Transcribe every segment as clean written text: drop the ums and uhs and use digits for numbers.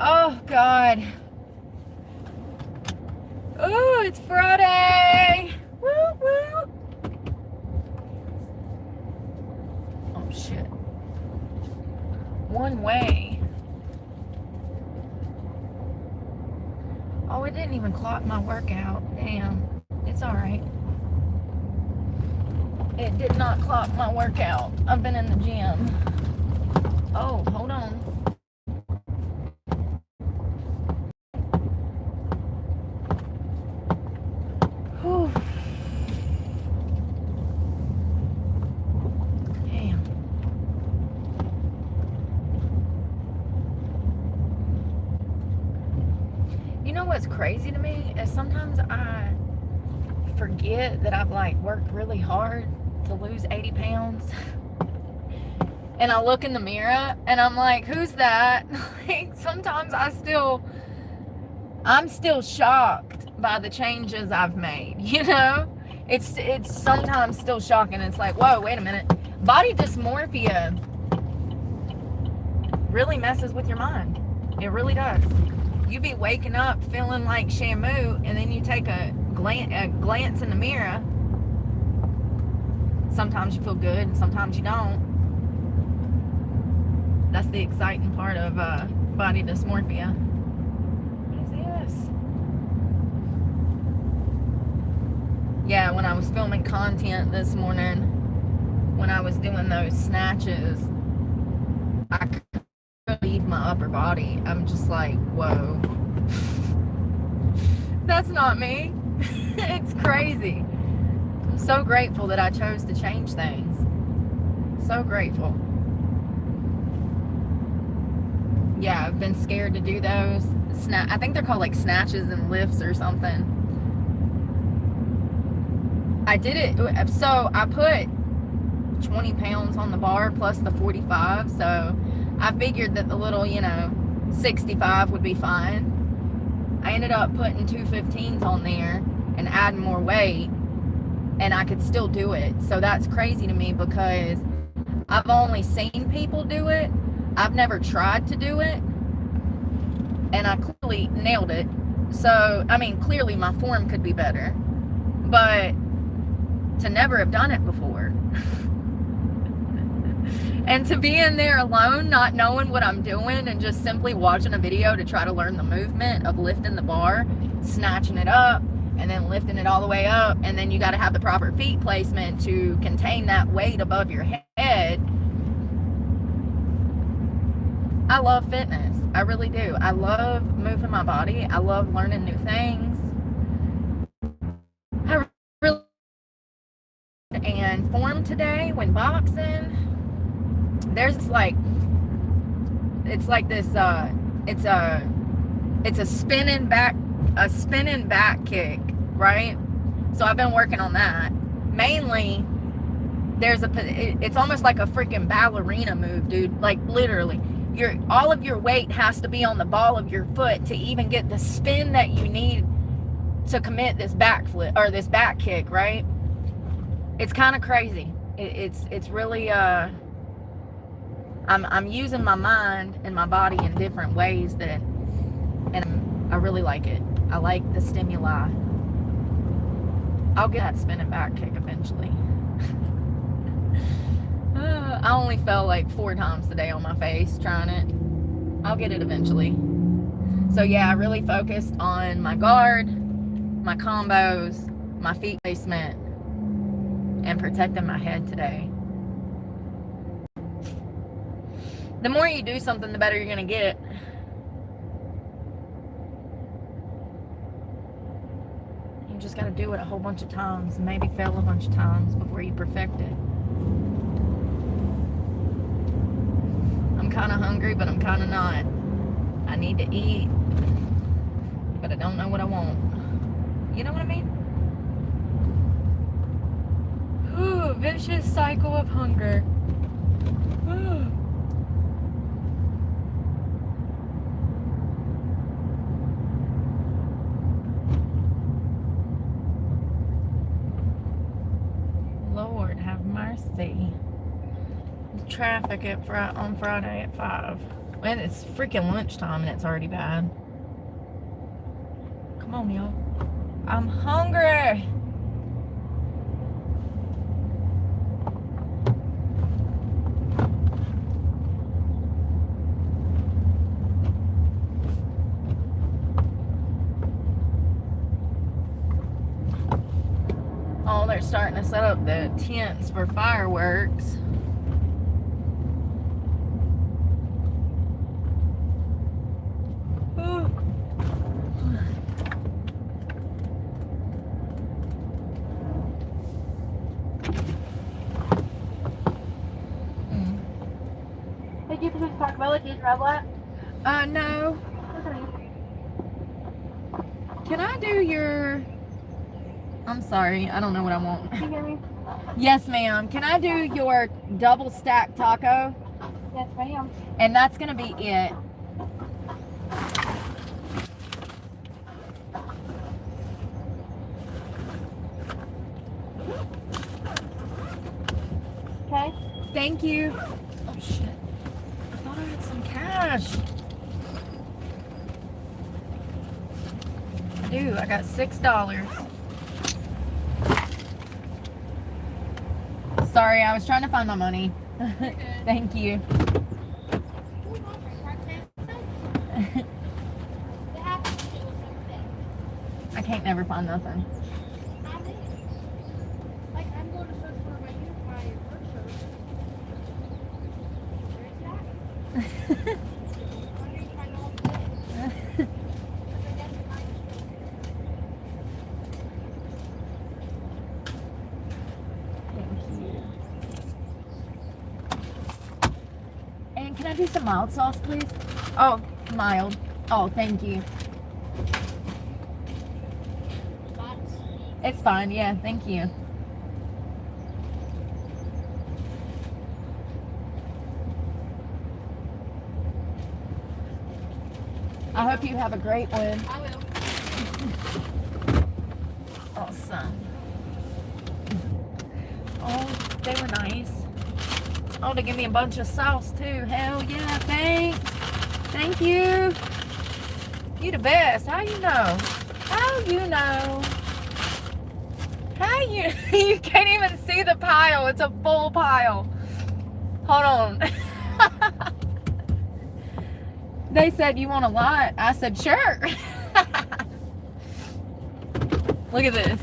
Oh, God. Oh, it's Friday. Woo, woo. Oh, shit. One way. Oh, it didn't even clock my workout. Damn. It's alright. It did not clock my workout. I've been in the gym. Oh, hold on. Whew. Damn. You know what's crazy to me is sometimes I forget that I've like worked really hard to lose 80 pounds. And I look in the mirror and I'm like, who's that? Like sometimes I'm still shocked by the changes I've made, you know? It's sometimes still shocking. It's like, whoa, wait a minute. Body dysmorphia really messes with your mind. It really does. You be waking up feeling like Shamu, and then you take a glance in the mirror. Sometimes you feel good and sometimes you don't. That's the exciting part of body dysmorphia. What is this? Yeah, when I was filming content this morning, when I was doing those snatches, I couldn't leave my upper body. I'm just like, whoa. That's not me. It's crazy. I'm so grateful that I chose to change things. So grateful. Yeah, I've been scared to do those. I think they're called like snatches and lifts or something. I did it, so I put 20 pounds on the bar plus the 45, so I figured that the little, 65 would be fine. I ended up putting 215s on there and adding more weight, and I could still do it. So that's crazy to me because I've only seen people do it. I've never tried to do it, and I clearly nailed it. So, I mean, clearly my form could be better, but to never have done it before and to be in there alone, not knowing what I'm doing and just simply watching a video to try to learn the movement of lifting the bar, snatching it up, and then lifting it all the way up, and then you got to have the proper feet placement to contain that weight above your head. I love fitness. I really do. I love moving my body. I love learning new things. I really and form today when boxing. There's like, it's like this. It's a spinning back kick, right? So I've been working on that. Mainly, it's almost like a freaking ballerina move, dude. Like literally. All of your weight has to be on the ball of your foot to even get the spin that you need to commit this back flip or this back kick, right? It's kind of crazy. It's really I'm using my mind and my body in different ways and I really like it. I like the stimuli. I'll get that spinning back kick eventually. I only fell like 4 times today on my face trying it. I'll get it eventually. So yeah, I really focused on my guard, my combos, my feet placement, and protecting my head today. The more you do something, the better you're gonna get. You just gotta do it a whole bunch of times, maybe fail a bunch of times before you perfect it. I'm kind of hungry, but I'm kind of not. I need to eat, but I don't know what I want. You know what I mean? Ooh, vicious cycle of hunger. Ooh. Lord have mercy. Traffic on Friday at 5. When it's freaking lunchtime and it's already bad. Come on, y'all. I'm hungry. Oh, they're starting to set up the tents for fireworks. Did you just talk about like these red lights? No. Can I do your... I'm sorry, I don't know what I want. Can you hear me? Yes, ma'am. Can I do your double stack taco? Yes, ma'am. And that's gonna be it. Okay. Thank you. Oh shit. I thought I had some cash. I do. I got $6. Sorry, I was trying to find my money. Thank you. I can't never find nothing. Like, I'm going to search for my work shirt. Where is that? And can I do some mild sauce, please? Oh, mild. Oh, thank you. It's fine, yeah, thank you. I hope you have a great one. I will. Awesome. Oh, they were nice. Oh, they give me a bunch of sauce too. Hell yeah, thanks. Thank you. You the best. How you know? How you know? How you... You can't even see the pile. It's a full pile. Hold on. They said, you want a lot? I said, sure. Look at this.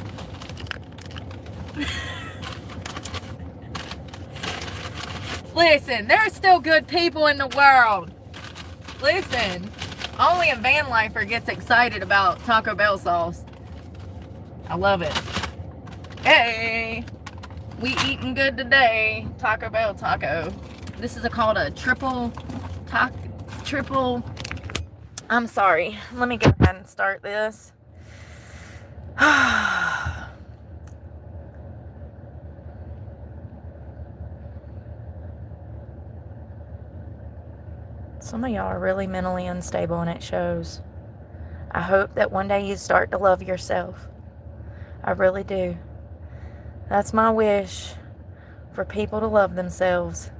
Listen, there's still good people in the world. Listen, only a van lifer gets excited about Taco Bell sauce. I love it. Hey, we eating good today. Taco Bell taco. This is called a triple. I'm sorry. Let me go ahead and start this. Some of y'all are really mentally unstable and it shows. I hope that one day you start to love yourself. I really do. That's my wish, for people to love themselves.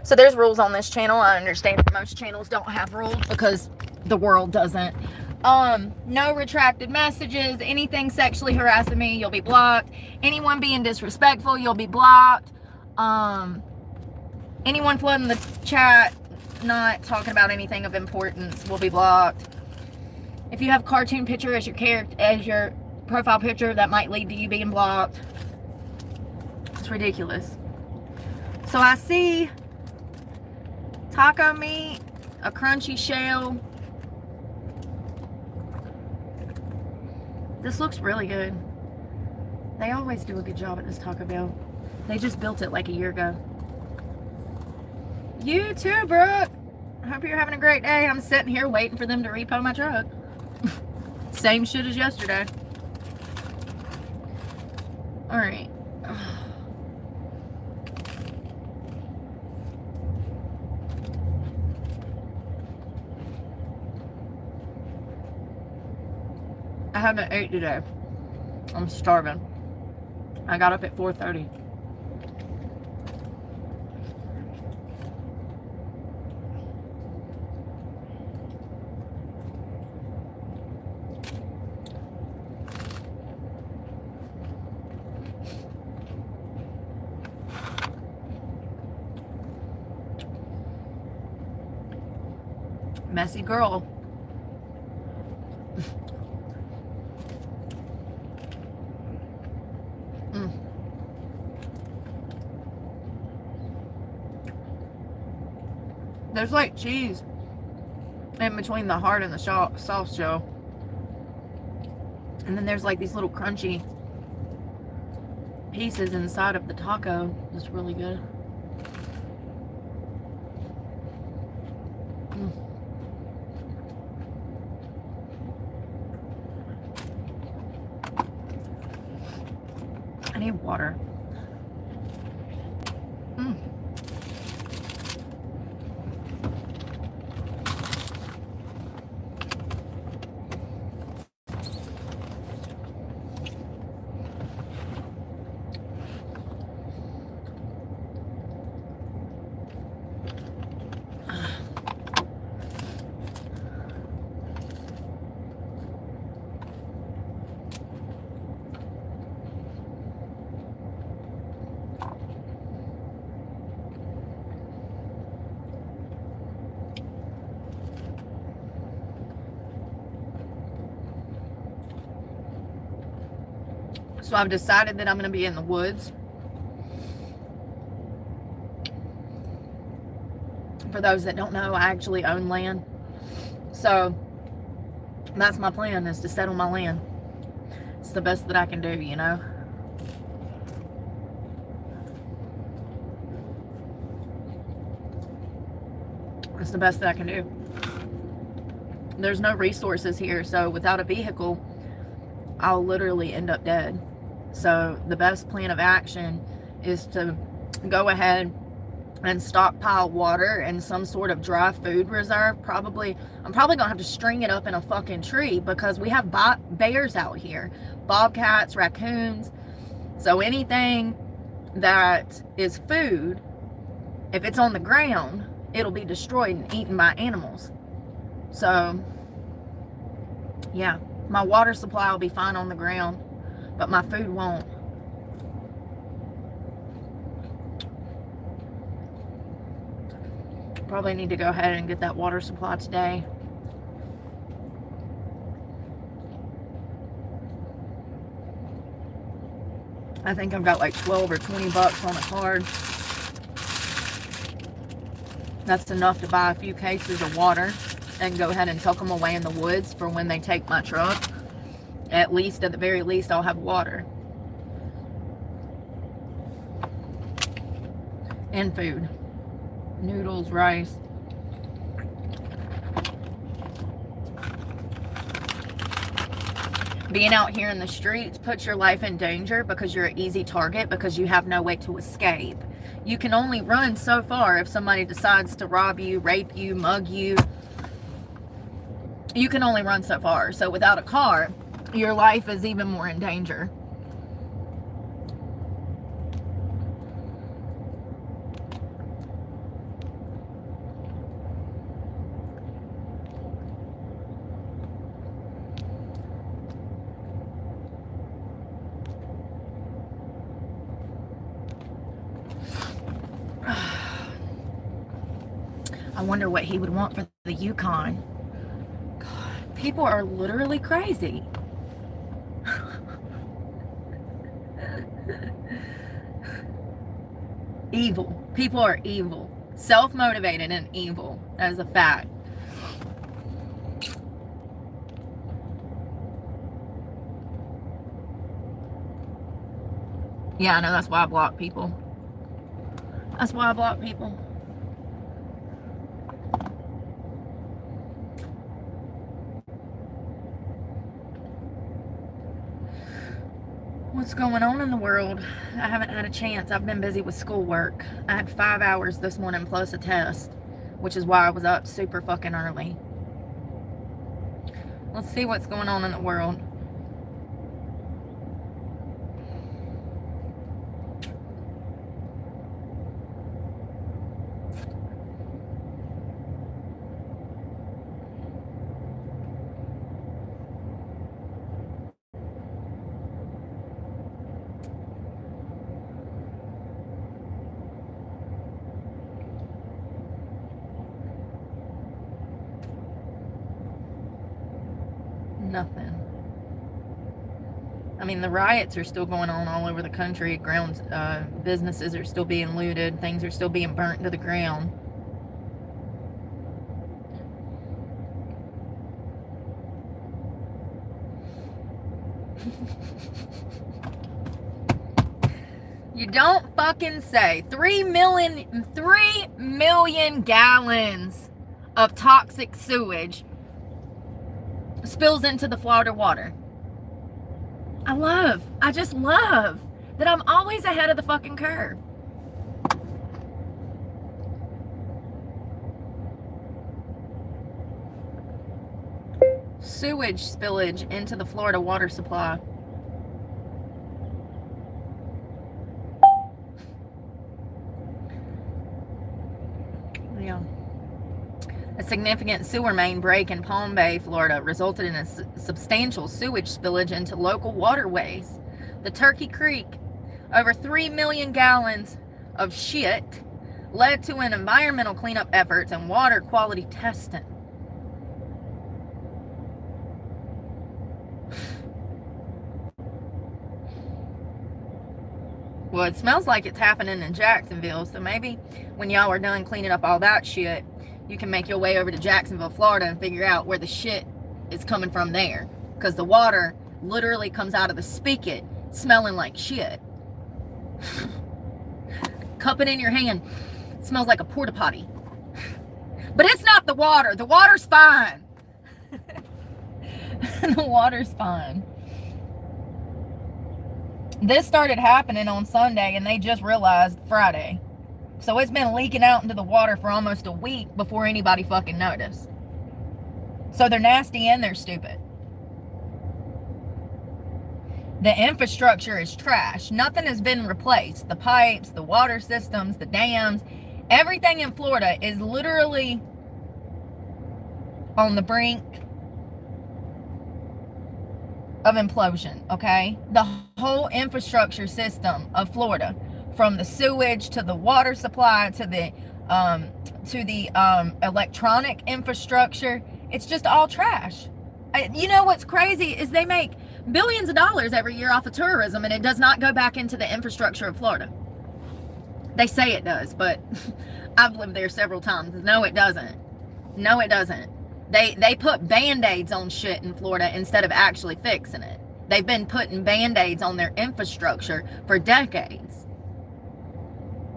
So there's rules on this channel. I understand that most channels don't have rules because the world doesn't. No retracted messages, anything sexually harassing me, you'll be blocked. Anyone being disrespectful, you'll be blocked. Anyone flooding the chat, not talking about anything of importance, will be blocked. If you have cartoon picture as your character, as your profile picture, that might lead to you being blocked. It's ridiculous. So I see taco meat, a crunchy shell. This looks really good. They always do a good job at this Taco Bell. They just built it like a year ago. You too, Brooke. I hope you're having a great day. I'm sitting here waiting for them to repo my truck. Same shit as yesterday. Alright. I haven't ate today. I'm starving. I got up at 4:30. Messy girl. Mm. There's like cheese in between the hard and the soft shell. And then there's like these little crunchy pieces inside of the taco. It's really good. Mm. I need water. Mm. So I've decided that I'm going to be in the woods. For those that don't know, I actually own land. So that's my plan, is to settle my land. It's the best that I can do, you know. It's the best that I can do. There's no resources here, so without a vehicle, I'll literally end up dead. So the best plan of action is to go ahead and stockpile water and some sort of dry food reserve. I'm probably gonna have to string it up in a fucking tree, because we have bears out here, bobcats, raccoons. So anything that is food, if it's on the ground, it'll be destroyed and eaten by animals. So yeah, my water supply will be fine on the ground, but my food won't. Probably need to go ahead and get that water supply today. I think I've got like 12 or 20 bucks on a card. That's enough to buy a few cases of water and go ahead and tuck them away in the woods for when they take my truck. At the very least, I'll have water. And food. Noodles, rice. Being out here in the streets puts your life in danger, because you're an easy target, because you have no way to escape. You can only run so far if somebody decides to rob you, rape you, mug you. You can only run so far. So without a car, your life is even more in danger. I wonder what he would want for the Yukon. God, people are literally crazy. Evil. People are evil. Self-motivated and evil. That is a fact. Yeah, I know. That's why I block people. That's why I block people. What's going on in the world? I haven't had a chance. I've been busy with schoolwork. I had 5 hours this morning plus a test, which is why I was up super fucking early. Let's see what's going on in the world. Nothing. I mean, the riots are still going on all over the country. Businesses are still being looted. Things are still being burnt to the ground. You don't fucking say. 3 million gallons of toxic sewage spills into the Florida water. I just love that I'm always ahead of the fucking curve. Sewage spillage into the Florida water supply. Yeah. A significant sewer main break in Palm Bay, Florida, resulted in a substantial sewage spillage into local waterways. The Turkey Creek, over 3 million gallons of shit, led to an environmental cleanup efforts and water quality testing. Well, it smells like it's happening in Jacksonville, so maybe when y'all are done cleaning up all that shit, you can make your way over to Jacksonville, Florida, and figure out where the shit is coming from there. Because the water literally comes out of the spigot smelling like shit. Cup it in your hand. It smells like a porta potty. But it's not the water. The water's fine. The water's fine. This started happening on Sunday, and they just realized Friday. So it's been leaking out into the water for almost a week before anybody fucking noticed. So they're nasty and they're stupid. The infrastructure is trash. Nothing has been replaced. The pipes, the water systems, the dams, everything in Florida is literally on the brink of implosion, okay? The whole infrastructure system of Florida, from the sewage to the water supply to the electronic infrastructure, it's just all trash. You know what's crazy is they make billions of dollars every year off of tourism, and it does not go back into the infrastructure of Florida. They say it does, but I've lived there several times. No, it doesn't. No, it doesn't. They put Band-Aids on shit in Florida instead of actually fixing it. They've been putting Band-Aids on their infrastructure for decades.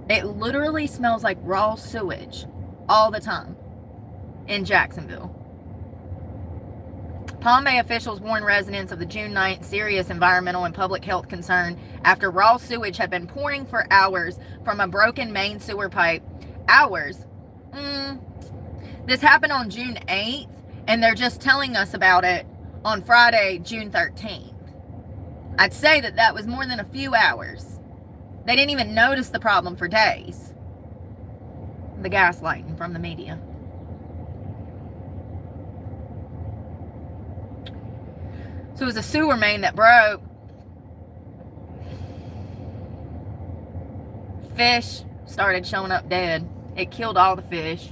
It literally smells like raw sewage all the time in Jacksonville. Palm Bay officials warned residents of the June 9th serious environmental and public health concern after raw sewage had been pouring for hours from a broken main sewer pipe. Hours? This happened on June 8th, and they're just telling us about it on Friday, June 13th. I'd say that was more than a few hours. They didn't even notice the problem for days. The gaslighting from the media. So it was a sewer main that broke. Fish started showing up dead. It killed all the fish.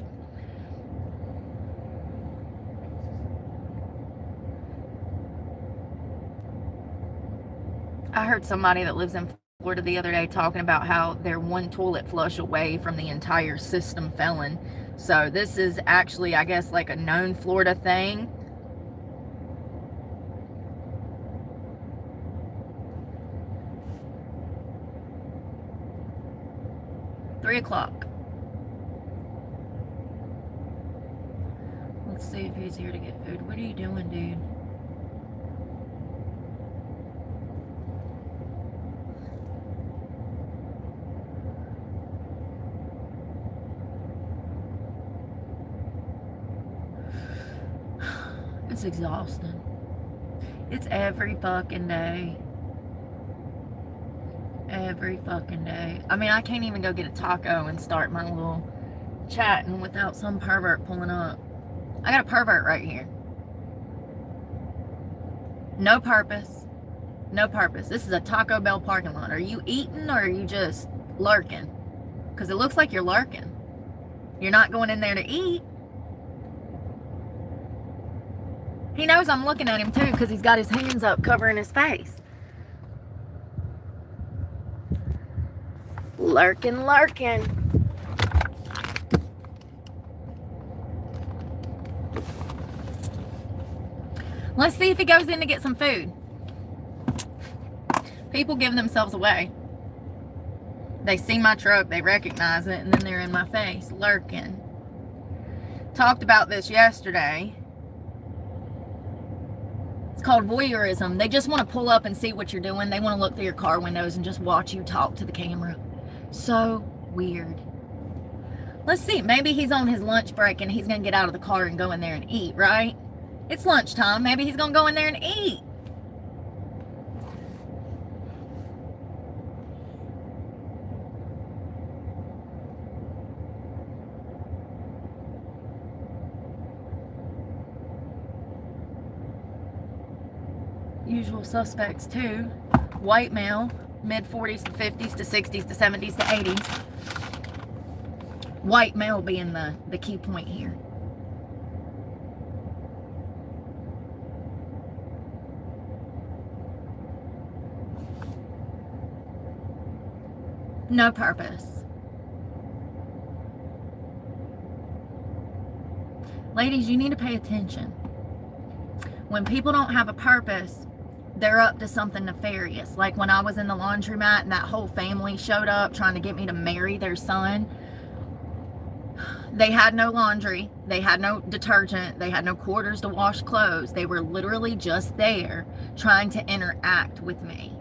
I heard somebody that lives in Florida the other day talking about how they're one toilet flush away from the entire system failing. So this is actually, I guess, like a known Florida thing. $3:00. Let's see if he's here to get food. What are you doing, dude? It's exhausting. It's every fucking day. Every fucking day. I mean, I can't even go get a taco and start my little chatting without some pervert pulling up. I got a pervert right here. No purpose. No purpose. This is a Taco Bell parking lot. Are you eating or are you just lurking? Because it looks like you're lurking. You're not going in there to eat. He knows I'm looking at him too because he's got his hands up covering his face. Lurking, lurking. Let's see if he goes in to get some food. People give themselves away. They see my truck, they recognize it, and then they're in my face, lurking. Talked about this yesterday. It's called voyeurism. They just want to pull up and see what you're doing. They want to look through your car windows and just watch you talk to the camera. So weird. Let's see. Maybe he's on his lunch break and he's going to get out of the car and go in there and eat, right? It's lunchtime. Maybe he's going to go in there and eat. Usual suspects too. White male, mid 40s to 50s to 60s to 70s to 80s. White male being the key point here. No purpose. Ladies, you need to pay attention. When people don't have a purpose, they're up to something nefarious. Like when I was in the laundromat and that whole family showed up trying to get me to marry their son. They had no laundry. They had no detergent. They had no quarters to wash clothes. They were literally just there trying to interact with me.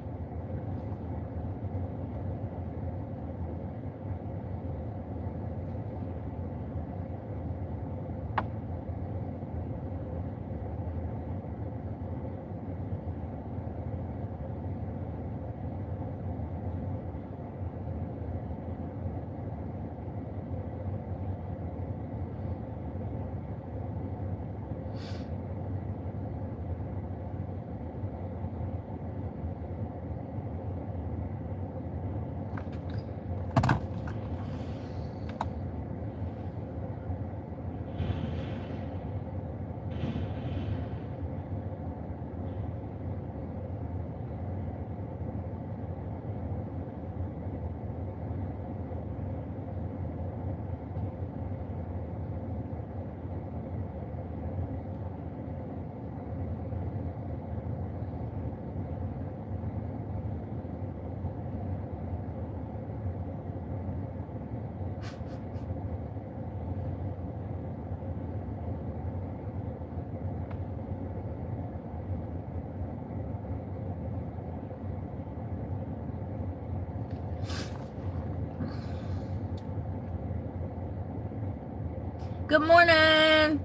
Good morning.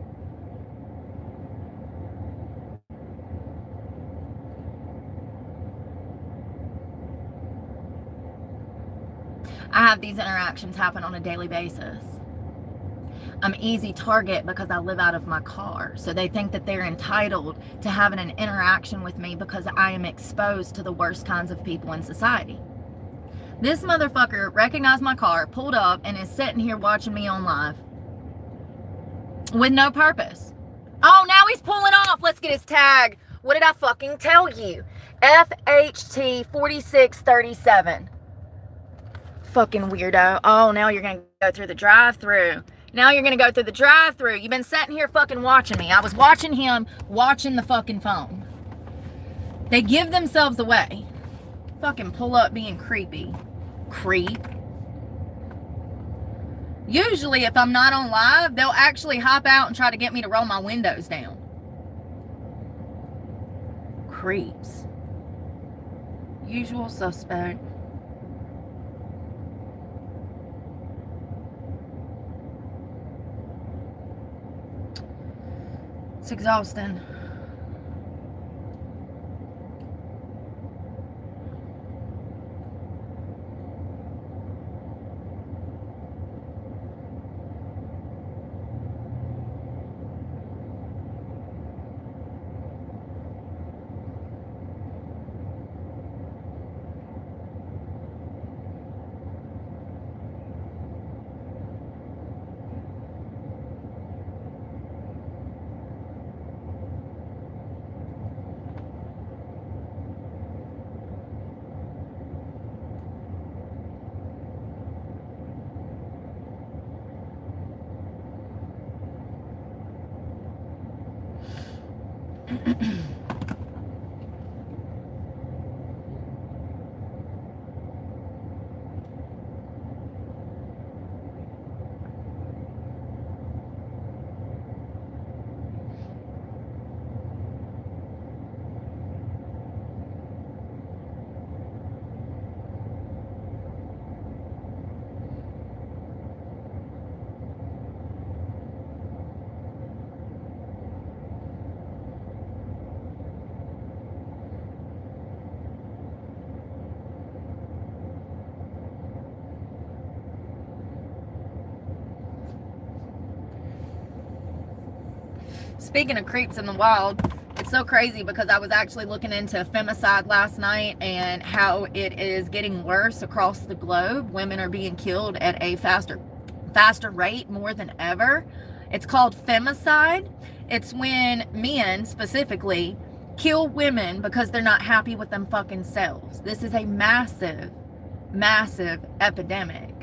I have these interactions happen on a daily basis. I'm an easy target because I live out of my car. So they think that they're entitled to having an interaction with me because I am exposed to the worst kinds of people in society. This motherfucker recognized my car, pulled up, and is sitting here watching me on live. With no purpose. Oh, now he's pulling off. Let's get his tag. What did I fucking tell you? FHT 4637. Fucking weirdo. Oh, now you're going to go through the drive-thru. Now you're going to go through the drive-thru. You've been sitting here fucking watching me. I was watching him, watching the fucking phone. They give themselves away. Fucking pull up being creepy. Creep. Usually, if I'm not on live, they'll actually hop out and try to get me to roll my windows down. Creeps. Usual suspect. It's exhausting. Speaking of creeps in the wild, it's so crazy because I was actually looking into femicide last night and how it is getting worse across the globe. Women are being killed at a faster rate more than ever. It's called femicide. It's when men specifically kill women because they're not happy with them fucking selves. This is a massive epidemic,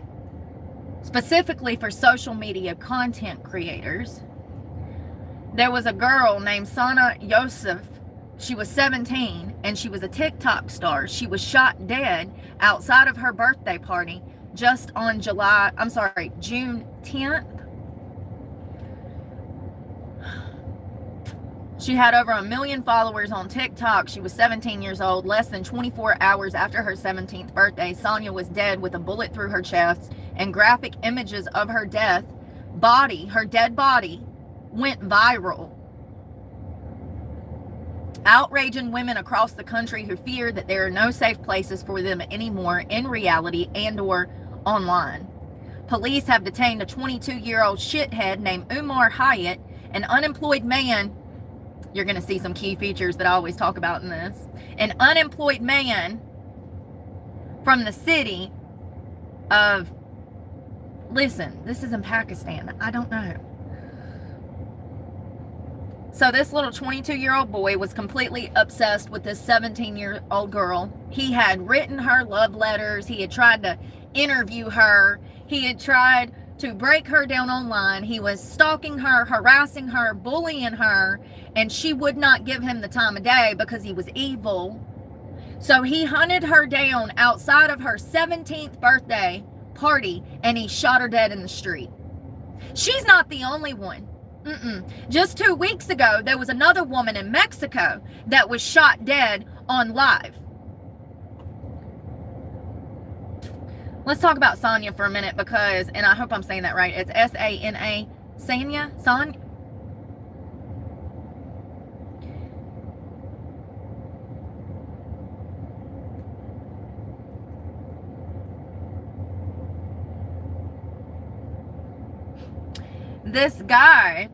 specifically for social media content creators. There was a girl named Sana Yosef. She was 17 and she was a TikTok star. She was shot dead outside of her birthday party just on June 10th. She had over 1 million followers on TikTok. She was 17 years old. Less than 24 hours after her 17th birthday, Sonia was dead with a bullet through her chest, and graphic images of her dead body, went viral, outraging women across the country who fear that there are no safe places for them anymore in reality and or online. Police have detained a 22-year-old shithead named Umar Hyatt, an unemployed man. You're going to see some key features that I always talk about in this. An unemployed man from the city of, listen, this is in Pakistan. I don't know. So this little 22-year-old boy was completely obsessed with this 17-year-old girl. He had written her love letters. He had tried to interview her. He had tried to break her down online. He was stalking her, harassing her, bullying her, and she would not give him the time of day because he was evil. So he hunted her down outside of her 17th birthday party, and he shot her dead in the street. She's not the only one. Just 2 weeks ago, there was another woman in Mexico that was shot dead on live. Let's talk about Sonia for a minute because, and I hope I'm saying that right, it's S-A-N-A, Sonia? This guy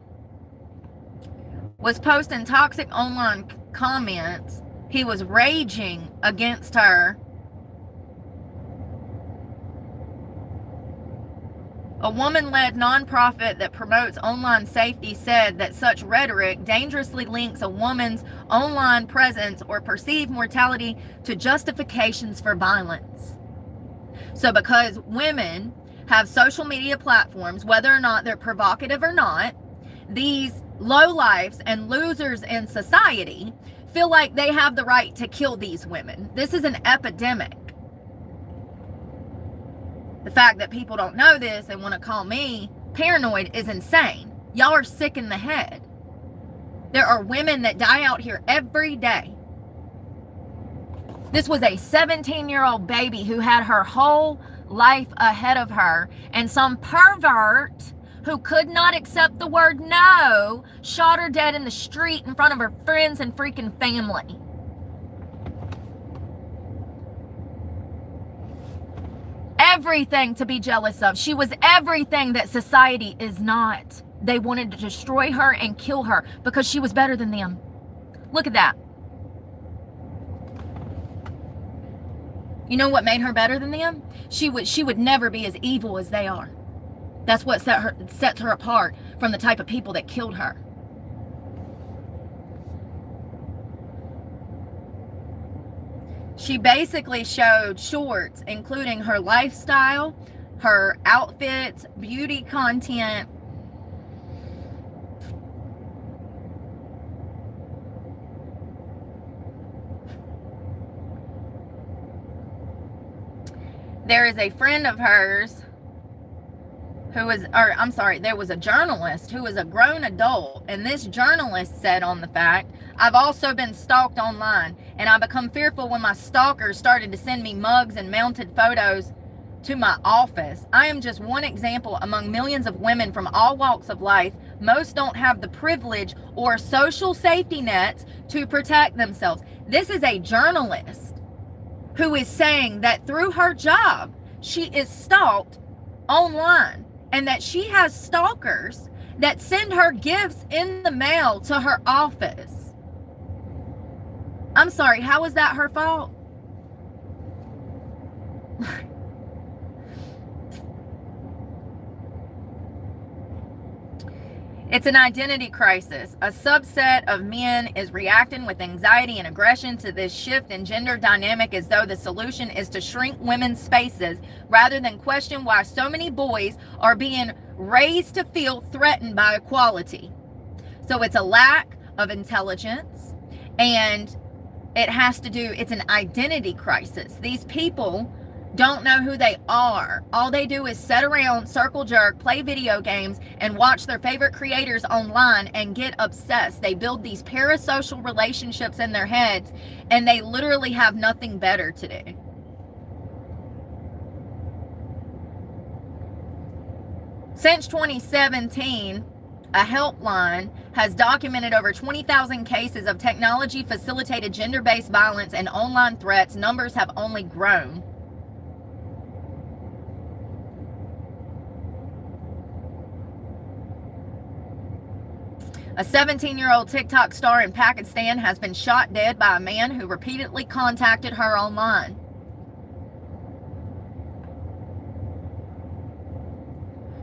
was posting toxic online comments. He was raging against her. A woman-led nonprofit that promotes online safety said that such rhetoric dangerously links a woman's online presence or perceived mortality to justifications for violence. So because women have social media platforms, whether or not they're provocative or not, these lowlifes and losers in society feel like they have the right to kill these women. This is an epidemic. The fact that people don't know this and want to call me paranoid is insane. Y'all are sick in the head. There are women that die out here every day. This was a 17-year-old baby who had her whole life ahead of her, and some pervert who could not accept the word no shot her dead in the street in front of her friends and freaking family. Everything to be jealous of. She was everything that society is not. They wanted to destroy her and kill her because she was better than them. Look at that. You know what made her better than them? She would never be as evil as they are. That's what sets her apart from the type of people that killed her. She basically showed shorts, including her lifestyle, her outfits, beauty content. there is a friend of hers there was a journalist who was a grown adult, and this journalist said on the fact, I've also been stalked online, and I become fearful when my stalkers started to send me mugs and mounted photos to my office. I am just one example among millions of women from all walks of life. Most don't have the privilege or social safety nets to protect themselves. This is a journalist who is saying that through her job, she is stalked online, and that she has stalkers that send her gifts in the mail to her office. I'm sorry, how is that her fault? It's an identity crisis. A subset of men is reacting with anxiety and aggression to this shift in gender dynamic, as though the solution is to shrink women's spaces rather than question why so many boys are being raised to feel threatened by equality. So it's a lack of intelligence, and it's an identity crisis. These people don't know who they are. All they do is sit around, circle jerk, play video games, and watch their favorite creators online and get obsessed. They build these parasocial relationships in their heads, and they literally have nothing better to do. Since 2017, a helpline has documented over 20,000 cases of technology-facilitated gender-based violence and online threats. Numbers have only grown. A 17-year-old TikTok star in Pakistan has been shot dead by a man who repeatedly contacted her online.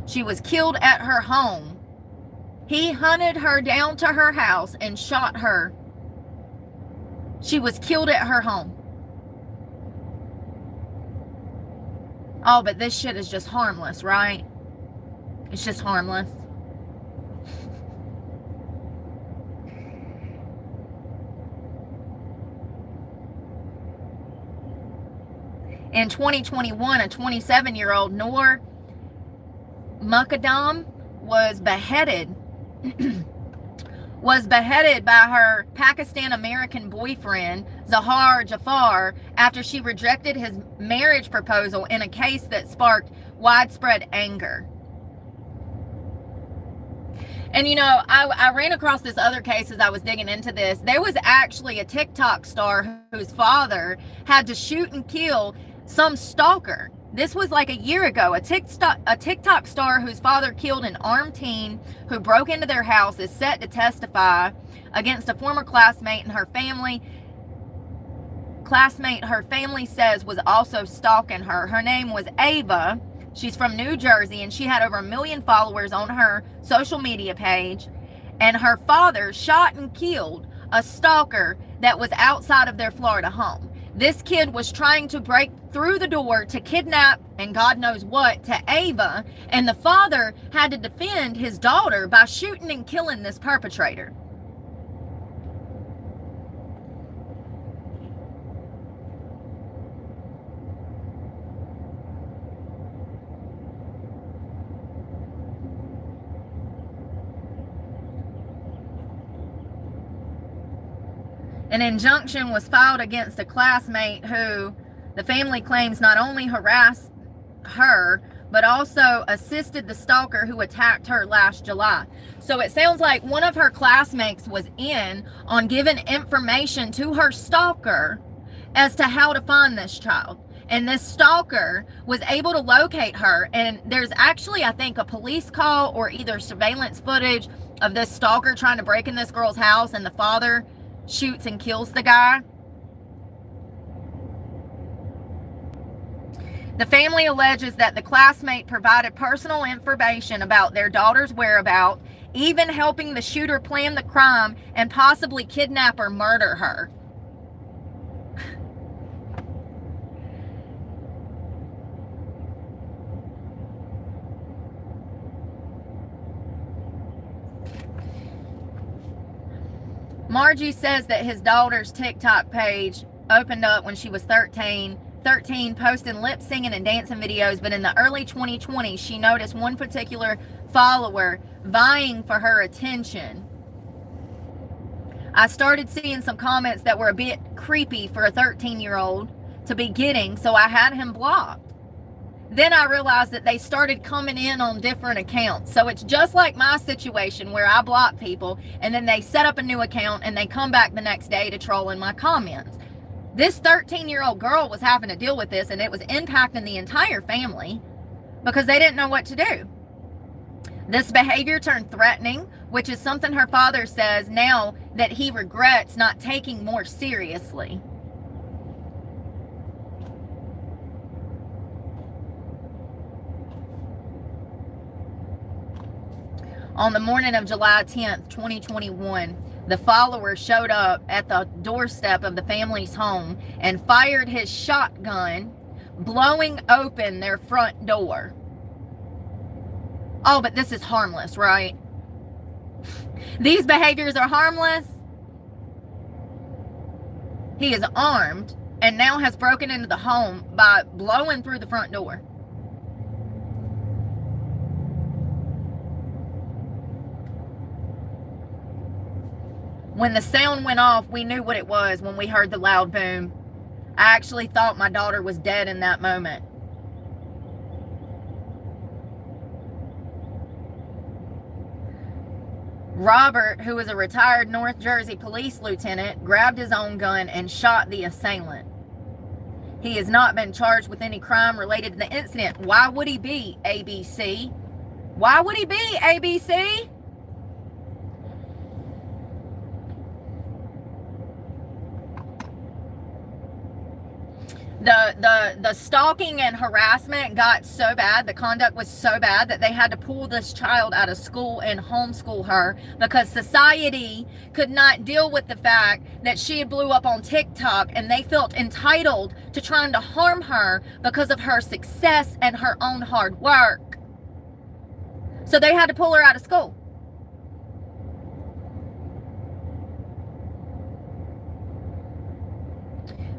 She was killed at her home. He hunted her down to her house and shot her. She was killed at her home. Oh, but this shit is just harmless, right? It's just harmless. In 2021, a 27-year-old Noor Muqaddam was beheaded by her Pakistan-American boyfriend, Zahar Jafar, after she rejected his marriage proposal in a case that sparked widespread anger. And, you know, I ran across this other case as I was digging into this. There was actually a TikTok star whose father had to shoot and kill some stalker. This was like a year ago. A TikTok star whose father killed an armed teen who broke into their house is set to testify against a former classmate and her family. Her family says was also stalking her. Her name was Ava. She's from New Jersey, and she had over 1 million followers on her social media page. And her father shot and killed a stalker that was outside of their Florida home. This kid was trying to break through the door to kidnap and God knows what to Ava, and the father had to defend his daughter by shooting and killing this perpetrator. An injunction was filed against a classmate who the family claims not only harassed her, but also assisted the stalker who attacked her last July. So it sounds like one of her classmates was in on giving information to her stalker as to how to find this child. And this stalker was able to locate her. And there's actually, I think, a police call or either surveillance footage of this stalker trying to break in this girl's house, and the father shoots and kills the guy. The family alleges that the classmate provided personal information about their daughter's whereabouts, even helping the shooter plan the crime and possibly kidnap or murder her. Margie says that his daughter's TikTok page opened up when she was 13, 13 posting lip singing and dancing videos, but in the early 2020s, she noticed one particular follower vying for her attention. I started seeing some comments that were a bit creepy for a 13-year-old to be getting, so I had him blocked. Then I realized that they started coming in on different accounts. So it's just like my situation where I block people and then they set up a new account and they come back the next day to troll in my comments. This 13-year-old girl was having to deal with this, and it was impacting the entire family because they didn't know what to do. This behavior turned threatening, which is something her father says now that he regrets not taking more seriously. On the morning of July 10th, 2021, the follower showed up at the doorstep of the family's home and fired his shotgun, blowing open their front door. Oh, but this is harmless, right? These behaviors are harmless. He is armed and now has broken into the home by blowing through the front door. When the sound went off, we knew what it was when we heard the loud boom. I actually thought my daughter was dead in that moment. Robert, who was a retired North Jersey police lieutenant, grabbed his own gun and shot the assailant. He has not been charged with any crime related to the incident. Why would he be, ABC? Why would he be, ABC? The stalking and harassment got so bad, the conduct was so bad that they had to pull this child out of school and homeschool her because society could not deal with the fact that she had blew up on TikTok, and they felt entitled to trying to harm her because of her success and her own hard work. So they had to pull her out of school.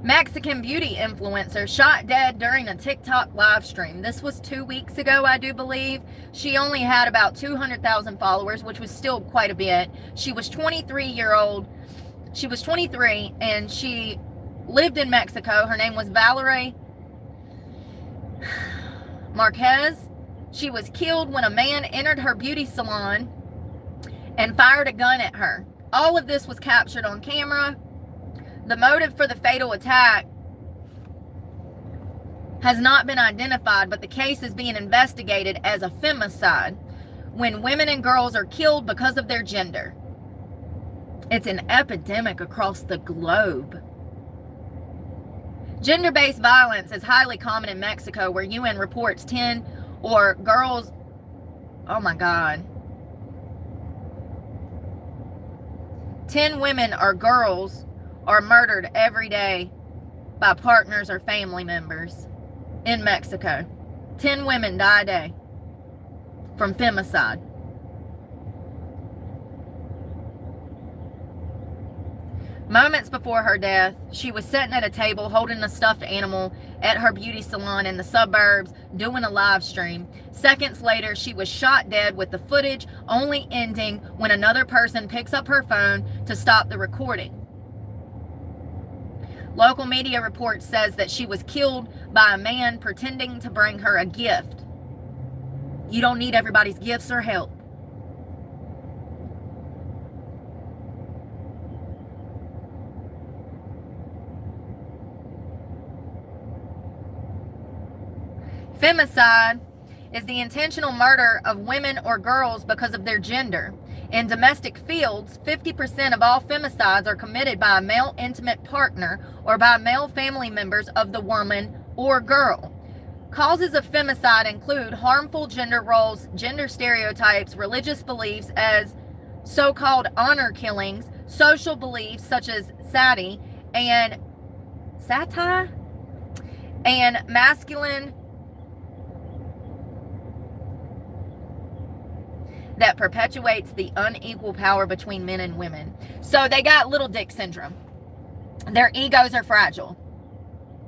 Mexican beauty influencer shot dead during a TikTok live stream. This was 2 weeks ago, I do believe. She only had about 200,000 followers, which was still quite a bit. She was 23-year-old. She was 23, and she lived in Mexico. Her name was Valerie Marquez. She was killed when a man entered her beauty salon and fired a gun at her. All of this was captured on camera. The motive for the fatal attack has not been identified, but the case is being investigated as a femicide, when women and girls are killed because of their gender. It's an epidemic across the globe. Gender-based violence is highly common in Mexico, where UN reports 10 or girls, oh my God, 10 women or girls are murdered every day by partners or family members in Mexico. 10 women die a day from femicide. Moments before her death, she was sitting at a table holding a stuffed animal at her beauty salon in the suburbs doing a live stream. Seconds later, she was shot dead, with the footage only ending when another person picks up her phone to stop the recording. Local media report says that she was killed by a man pretending to bring her a gift. You don't need everybody's gifts or help. Femicide is the intentional murder of women or girls because of their gender. In domestic fields, 50% of all femicides are committed by a male intimate partner or by male family members of the woman or girl. Causes of femicide include harmful gender roles, gender stereotypes, religious beliefs as so-called honor killings, social beliefs such as sati and masculine that perpetuates the unequal power between men and women. So they got little dick syndrome. Their egos are fragile.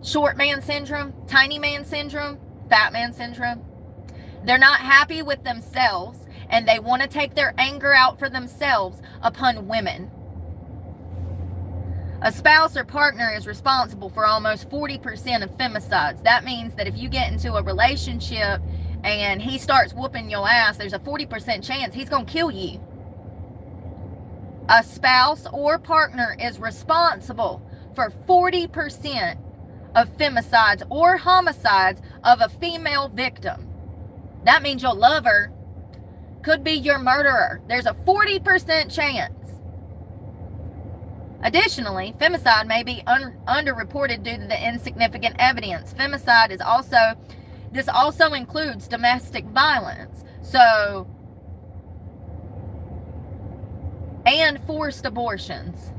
short man syndrome, tiny man syndrome, fat man syndrome. They're not happy with themselves, and they want to take their anger out for themselves upon women. A spouse or partner is responsible for almost 40% of femicides. That means that if you get into a relationship and he starts whooping your ass, there's a 40% chance he's going to kill you. A spouse or partner is responsible for 40% of femicides or homicides of a female victim. That means your lover could be your murderer. There's a 40% chance. Additionally, femicide may be underreported due to the insignificant evidence. Femicide is this also includes domestic violence. And forced abortions.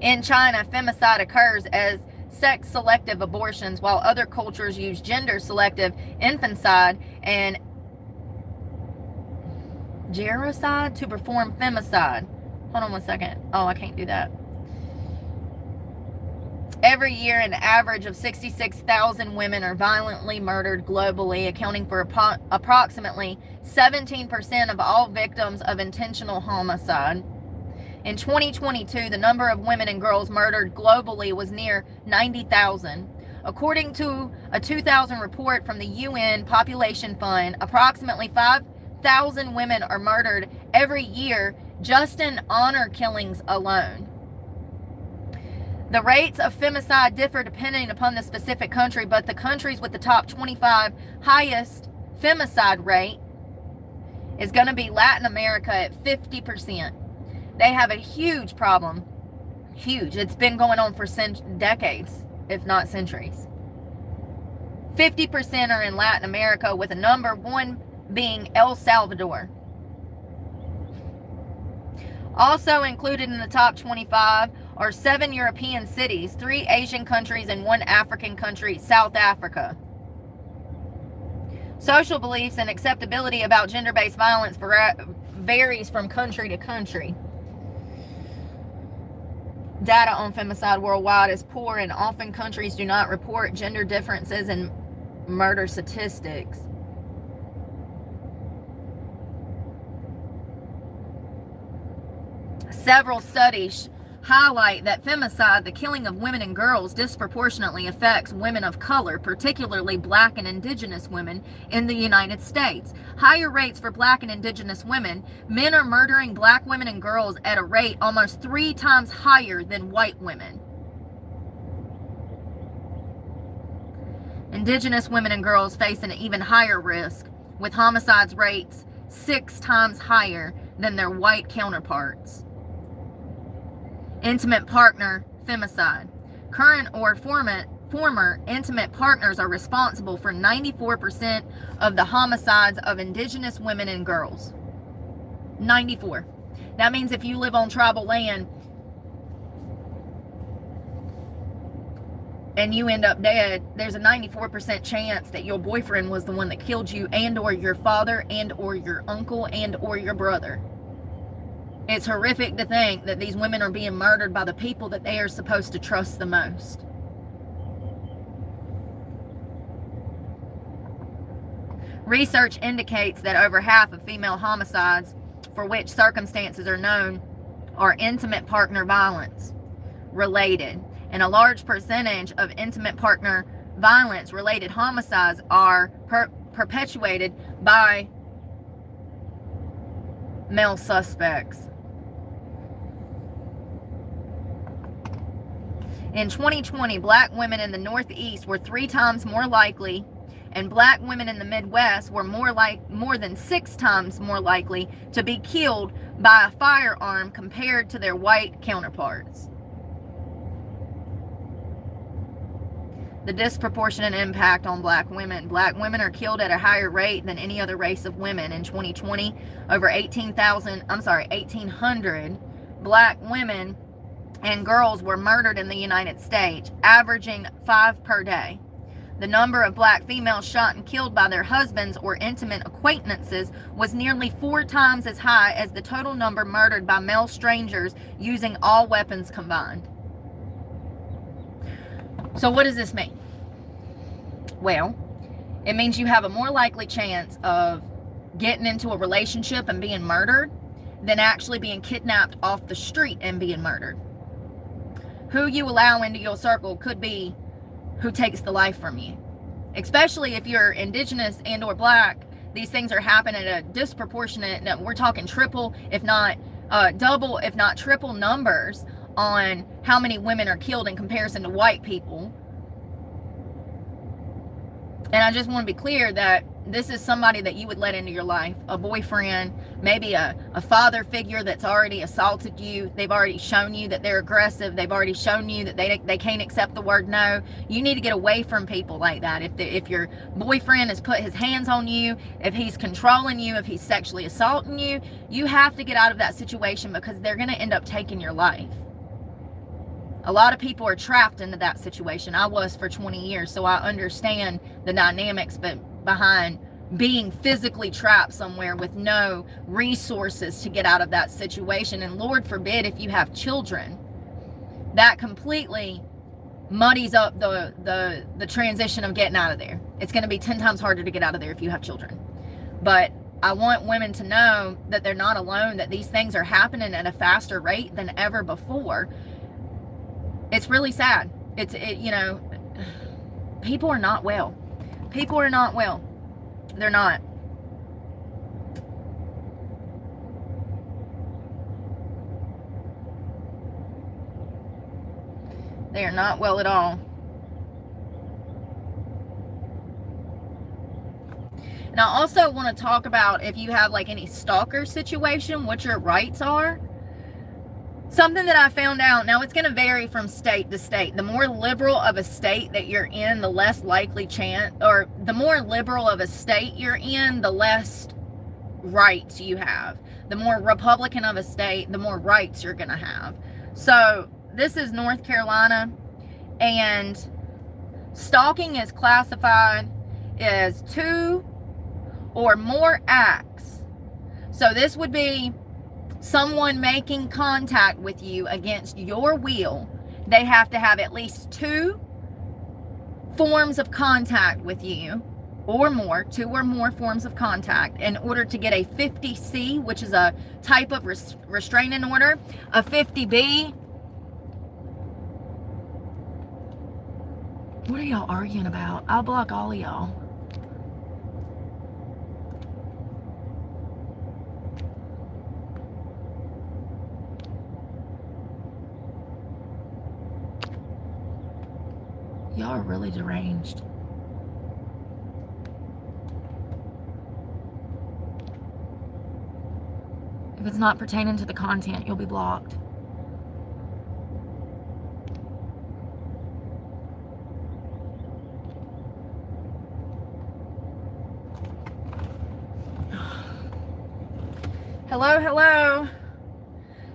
In China, femicide occurs as sex-selective abortions, while other cultures use gender-selective infanticide and gericide to perform femicide. Hold on one second. Oh, I can't do that. Every year, an average of 66,000 women are violently murdered globally, accounting for approximately 17% of all victims of intentional homicide. In 2022, the number of women and girls murdered globally was near 90,000. According to a 2000 report from the UN Population Fund, approximately 5,000 women are murdered every year just in honor killings alone. The rates of femicide differ depending upon the specific country, but the countries with the top 25 highest femicide rate is going to be Latin America at 50%. They have a huge problem. Huge. It's been going on for decades, if not centuries. 50% are in Latin America, with a number one being El Salvador. Also included in the top 25 are 7 European cities, 3 Asian countries, and 1 African country, South Africa. Social beliefs and acceptability about gender-based violence varies from country to country. Data on femicide worldwide is poor, and often countries do not report gender differences in murder statistics. Several studies highlight that femicide, the killing of women and girls, disproportionately affects women of color, particularly black and indigenous women in the United States. Higher rates for black and indigenous women. Men are murdering black women and girls at a rate almost 3 times higher than white women. Indigenous women and girls face an even higher risk, with homicides rates 6 times higher than their white counterparts. Intimate partner femicide. Current or former intimate partners are responsible for 94% of the homicides of indigenous women and girls. 94. That means if you live on tribal land and you end up dead, there's a 94% chance that your boyfriend was the one that killed you, and or your father, and or your uncle, and or your brother. It's horrific to think that these women are being murdered by the people that they are supposed to trust the most. Research indicates that over half of female homicides, for which circumstances are known, are intimate partner violence related, and a large percentage of intimate partner violence related homicides are perpetuated by male suspects. In 2020, black women in the Northeast were 3 times more likely, and black women in the Midwest were more than 6 times more likely to be killed by a firearm compared to their white counterparts. The disproportionate impact on black women. Black women are killed at a higher rate than any other race of women. In 2020, over 1,800 black women and girls were murdered in the United States, averaging 5 per day. the number of black females shot and killed by their husbands or intimate acquaintances was nearly 4 times as high as the total number murdered by male strangers using all weapons combined. So what does this mean? Well, it means you have a more likely chance of getting into a relationship and being murdered than actually being kidnapped off the street and being murdered. Who you allow into your circle could be who takes the life from you. Especially if you're indigenous and or black, these things are happening at a disproportionate, we're talking triple, if not double, if not triple numbers on how many women are killed in comparison to white people. And I just want to be clear that this is somebody that you would let into your life, a boyfriend, maybe a father figure that's already assaulted you. They've already shown you that they're aggressive. They've already shown you that they can't accept the word no. You need to get away from people like that. If your boyfriend has put his hands on you, if he's controlling you, if he's sexually assaulting you, you have to get out of that situation because they're going to end up taking your life. A lot of people are trapped into that situation. I was for 20 years, so I understand the dynamics behind being physically trapped somewhere with no resources to get out of that situation. And Lord forbid if you have children, that completely muddies up the transition of getting out of there. It's going to be 10 times harder to get out of there if you have children. But I want women to know that they're not alone, that these things are happening at a faster rate than ever before. It's really sad. People are not well. People are not well. They're not. They are not well at all. And I also want to talk about if you have like any stalker situation, what your rights are. Something that I found out, now it's going to vary from state to state. The more liberal of a state that you're in, the less likely chance, or the more liberal of a state you're in, the less rights you have. The more Republican of a state, the more rights you're going to have. So this is North Carolina, and stalking is classified as 2 or more acts. So this would be someone making contact with you against your will. They have to have at least 2 forms of contact with you or more, 2 or more forms of contact in order to get a 50C, which is a type of restraining order. A 50B. What are y'all arguing about? I'll block all of y'all. Y'all are really deranged. If it's not pertaining to the content, you'll be blocked. Hello, hello.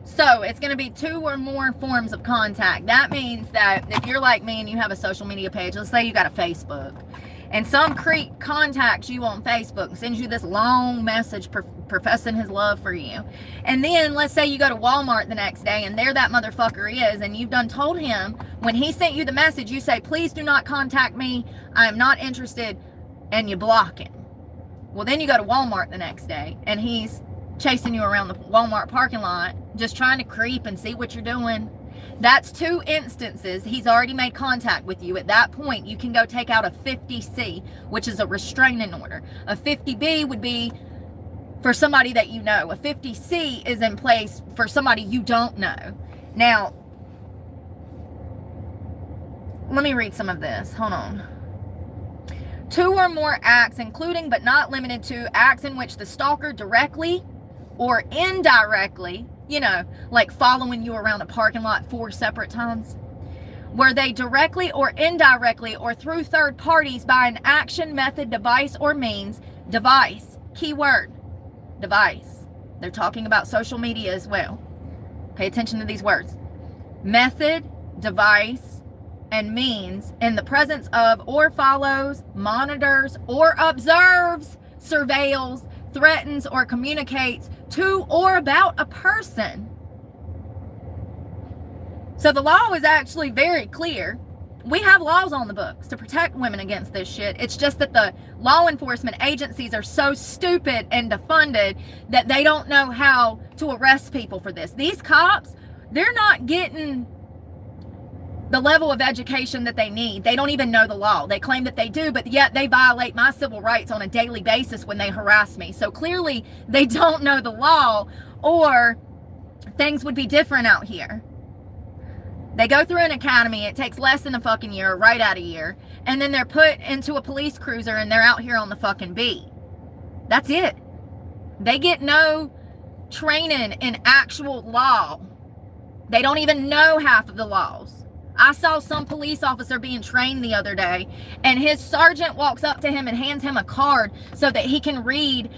So it's going to be 2 or more forms of contact. That means that if you're like me and you have a social media page, let's say you got a Facebook, and some creep contacts you on Facebook and sends you this long message professing his love for you. And then let's say you go to Walmart the next day and there that motherfucker is, and you've done told him when he sent you the message, you say, please do not contact me. I am not interested. And you block him. Well, then you go to Walmart the next day and he's chasing you around the Walmart parking lot, just trying to creep and see what you're doing. That's 2 instances. He's already made contact with you. At that point, you can go take out a 50C, which is a restraining order. A 50B would be for somebody that you know. A 50C is in place for somebody you don't know. Now, let me read some of this. Hold on. 2 or more acts, including but not limited to acts in which the stalker directly or indirectly, like following you around a parking lot 4 separate times, where they directly or indirectly or through third parties by an action, method, device, or means, device, keyword, device. They're talking about social media as well. Pay attention to these words. Method, device, and means in the presence of or follows, monitors, or observes, surveils, threatens, or communicates to or about a person. So the law is actually very clear. We have laws on the books to protect women against this shit. It's just that the law enforcement agencies are so stupid and defunded that they don't know how to arrest people for this. These cops, they're not getting the level of education that they need. They don't even know the law. They claim that they do, but yet they violate my civil rights on a daily basis when they harass me. So clearly they don't know the law, or things would be different out here. They go through an academy. It takes less than a fucking year, right out of year. And then they're put into a police cruiser and they're out here on the fucking beat. That's it. They get no training in actual law. They don't even know half of the laws. I saw some police officer being trained the other day, and his sergeant walks up to him and hands him a card so that he can read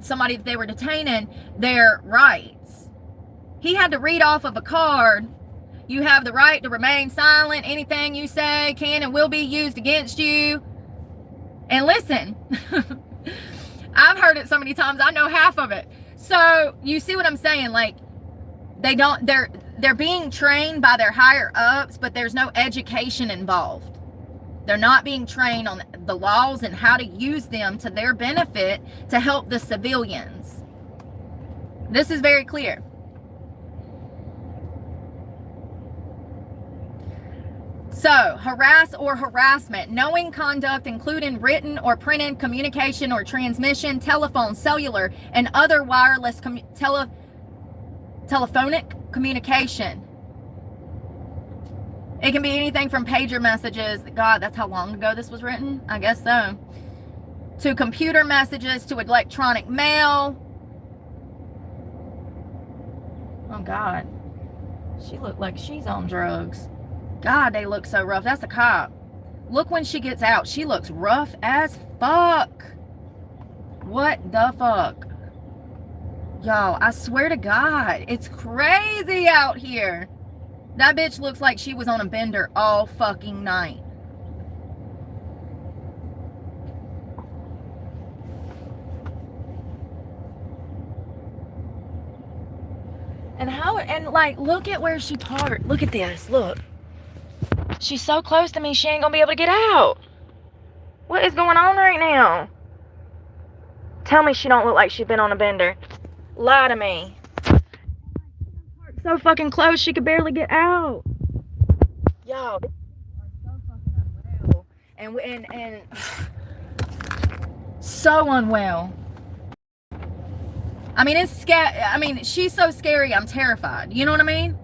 somebody that they were detaining their rights. He had to read off of a card, you have the right to remain silent. Anything you say can and will be used against you. And listen, I've heard it so many times, I know half of it. So you see what I'm saying? Like, they're being trained by their higher ups, but there's no education involved. They're not being trained on the laws and how to use them to their benefit to help the civilians. This is very clear. So, harass or harassment, knowing conduct including written or printed communication or transmission, telephone, cellular, and other wireless telephonic communication. It can be anything from pager messages, God, that's how long ago this was written? I guess so. To computer messages, to electronic mail. Oh God, she looked like she's on drugs. God, they look so rough. That's a cop. Look when she gets out. She looks rough as fuck. What the fuck? Y'all, I swear to God, it's crazy out here. That bitch looks like she was on a bender all fucking night. And like, look at where she parked. Look at this, look. She's so close to me, she ain't gonna be able to get out. What is going on right now? Tell me she don't look like she's been on a bender. Lie to me. So fucking close, she could barely get out. Y'all, this are so fucking unwell. And so unwell. I mean, it's scary. I mean, she's so scary, I'm terrified. You know what I mean?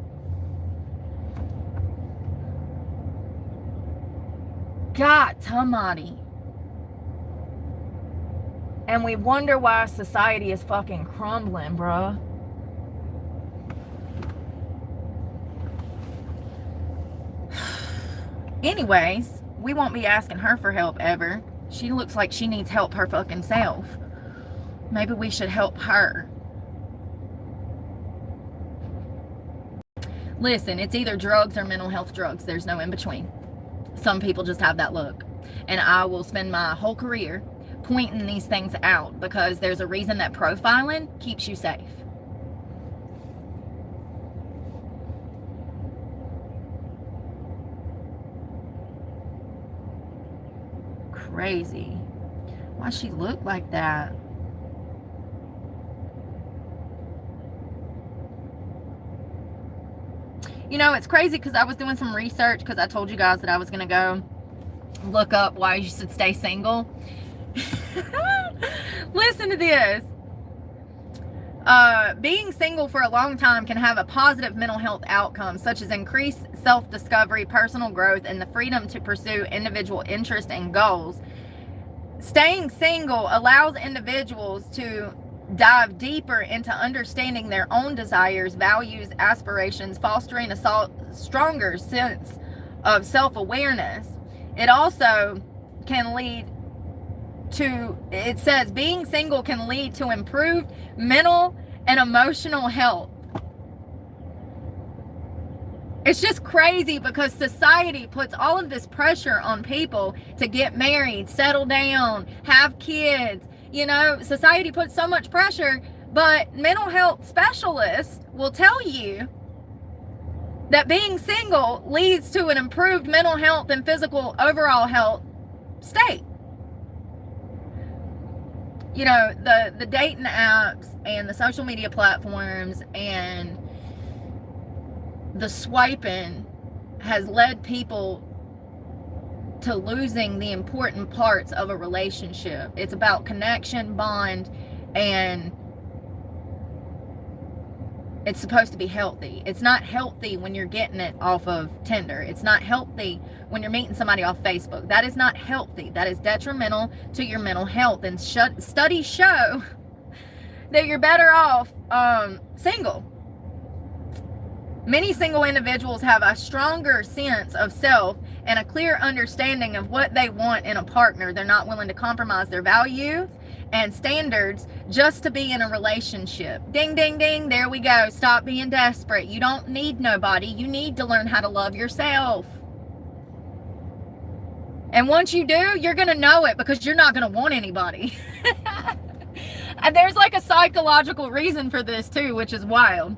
God, Tamati. And we wonder why society is fucking crumbling, bruh. Anyways, we won't be asking her for help ever. She looks like she needs help her fucking self. Maybe we should help her. Listen, it's either drugs or mental health drugs. There's no in between. Some people just have that look. And I will spend my whole career pointing these things out because there's a reason that profiling keeps you safe. Crazy. Why she look like that? You know, it's crazy because I was doing some research because I told you guys that I was going to go look up why you should stay single. Listen to this. Being single for a long time can have a positive mental health outcome, such as increased self-discovery, personal growth, and the freedom to pursue individual interests and goals. Staying single allows individuals to dive deeper into understanding their own desires, values, aspirations, fostering a stronger sense of self-awareness. It also can lead to, it says, being single can lead to improved mental and emotional health. It's just crazy because society puts all of this pressure on people to get married, settle down, have kids. You know, society puts so much pressure, but mental health specialists will tell you that being single leads to an improved mental health and physical overall health state. You know, the dating apps and the social media platforms and the swiping has led people to losing the important parts of a relationship. It's about connection, bond, and it's supposed to be healthy. It's not healthy when you're getting it off of Tinder. It's not healthy when you're meeting somebody off Facebook. That is not healthy. That is detrimental to your mental health. And studies show that you're better off single. Many single individuals have a stronger sense of self and a clear understanding of what they want in a partner. They're not willing to compromise their values and standards just to be in a relationship. Ding, ding, ding. There we go. Stop being desperate. You don't need nobody. You need to learn how to love yourself. And once you do, you're going to know it because you're not going to want anybody. And there's like a psychological reason for this too, which is wild.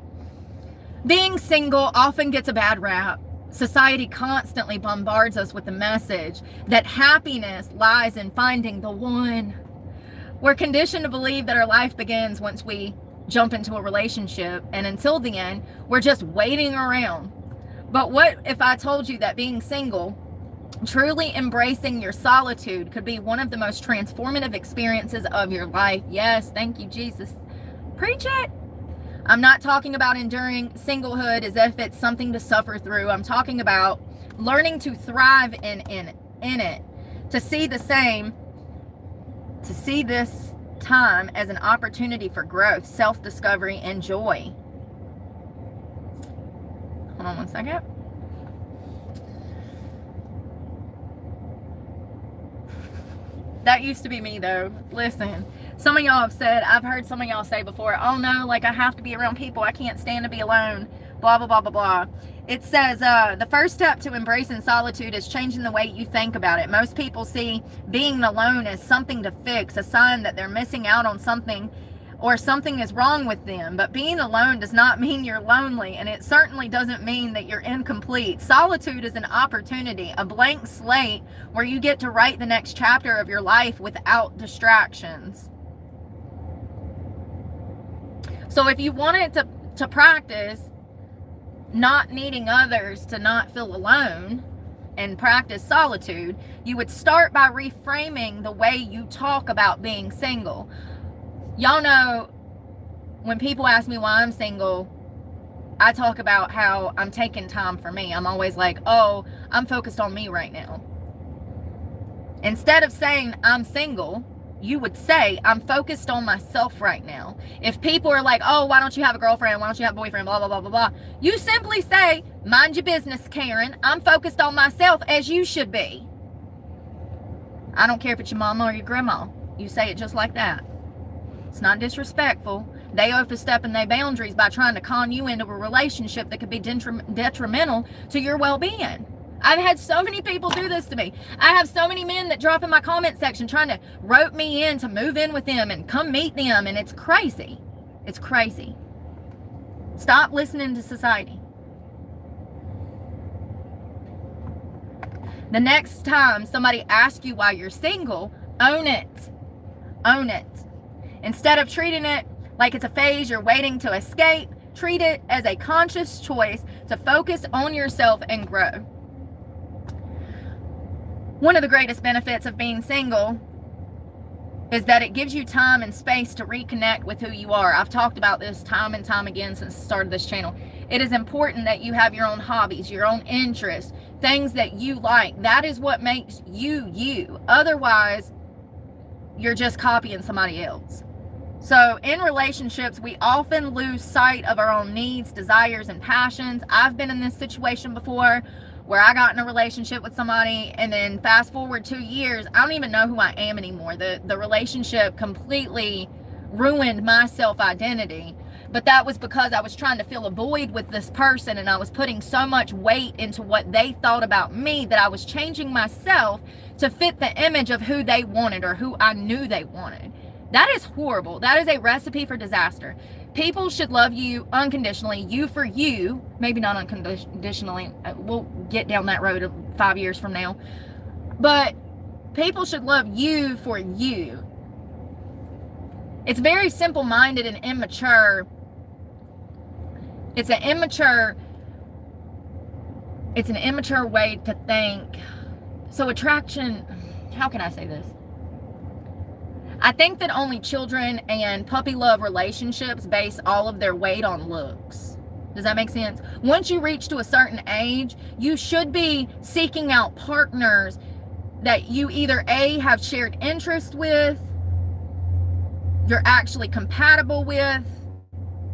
Being single often gets a bad rap. Society constantly bombards us with the message that happiness lies in finding the one. We're conditioned to believe that our life begins once we jump into a relationship, and until the end, we're just waiting around. But what if I told you that being single, truly embracing your solitude, could be one of the most transformative experiences of your life? Yes, thank you, Jesus. Preach it. I'm not talking about enduring singlehood as if it's something to suffer through. I'm talking about learning to thrive in it, to see this time as an opportunity for growth, self-discovery, and joy. Hold on one second. That used to be me though. Listen, some of y'all have said, I've heard some of y'all say before, oh no, like I have to be around people. I can't stand to be alone. Blah, blah, blah, blah, blah. It says, the first step to embracing solitude is changing the way you think about it. Most people see being alone as something to fix, a sign that they're missing out on something or something is wrong with them. But being alone does not mean you're lonely, and it certainly doesn't mean that you're incomplete. Solitude is an opportunity, a blank slate where you get to write the next chapter of your life without distractions. So if you wanted to practice not needing others to not feel alone and practice solitude, you would start by reframing the way you talk about being single. Y'all know when people ask me why I'm single, I talk about how I'm taking time for me. I'm always like, oh, I'm focused on me right now. Instead of saying I'm single, you would say, I'm focused on myself right now. If people are like, oh, why don't you have a girlfriend? Why don't you have a boyfriend? Blah, blah, blah, blah, blah. You simply say, mind your business, Karen. I'm focused on myself, as you should be. I don't care if it's your mama or your grandma. You say it just like that. It's not disrespectful. They overstepping their boundaries by trying to con you into a relationship that could be detrimental to your well-being. I've had so many people do this to me. I have so many men that drop in my comment section trying to rope me in to move in with them and come meet them, and it's crazy. It's crazy. Stop listening to society. The next time somebody asks you why you're single, own it. Own it. Instead of treating it like it's a phase you're waiting to escape, treat it as a conscious choice to focus on yourself and grow. One of the greatest benefits of being single is that it gives you time and space to reconnect with who you are. I've talked about this time and time again since the start of this channel. It is important that you have your own hobbies, your own interests, things that you like. That is what makes you you. Otherwise, you're just copying somebody else. So in relationships, we often lose sight of our own needs, desires, and passions. I've been in this situation before where I got in a relationship with somebody, and then fast forward 2 years, I don't even know who I am anymore. The relationship completely ruined my self-identity But that was because I was trying to fill a void with this person, and I was putting so much weight into what they thought about me that I was changing myself to fit the image of who they wanted or who I knew they wanted. That is horrible. That is a recipe for disaster. People should love you unconditionally, you for you, maybe not unconditionally. We'll get down that road 5 years from now. But people should love you for you. It's very simple-minded and immature. It's an immature way to think. So attraction, how can I say this? I think that only children and puppy love relationships base all of their weight on looks. Does that make sense? Once you reach to a certain age, you should be seeking out partners that you either A, have shared interest with, you're actually compatible with,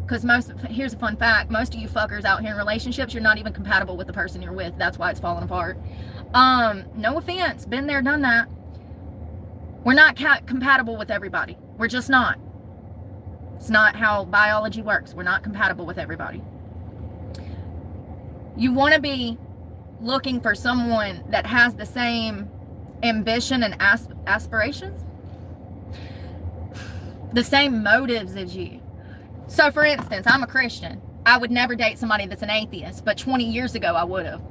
because here's a fun fact, most of you fuckers out here in relationships, you're not even compatible with the person you're with. That's why it's falling apart. No offense, been there, done that. We're not compatible with everybody. We're just not. It's not how biology works. We're not compatible with everybody. You want to be looking for someone that has the same ambition and aspirations, the same motives as you. So for instance, I'm a Christian. I would never date somebody that's an atheist, but 20 years ago I would have.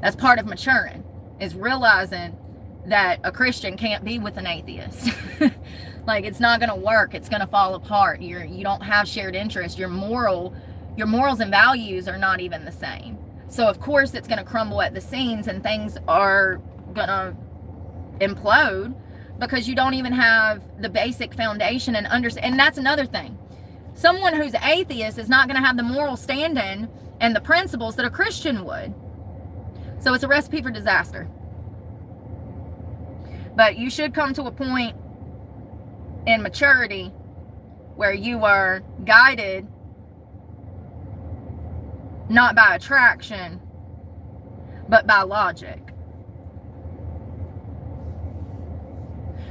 That's part of maturing, is realizing that a Christian can't be with an atheist. Like, it's not going to work. It's going to fall apart. You don't have shared interest. Your morals and values are not even the same. So of course it's going to crumble at the seams and things are going to implode because you don't even have the basic foundation and understand. And that's another thing. Someone who's atheist is not going to have the moral standing and the principles that a Christian would. So it's a recipe for disaster. But you should come to a point in maturity where you are guided not by attraction, but by logic.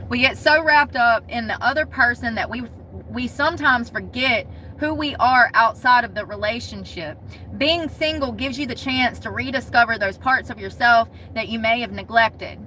We get so wrapped up in the other person that we sometimes forget who we are outside of the relationship. Being single gives you the chance to rediscover those parts of yourself that you may have neglected.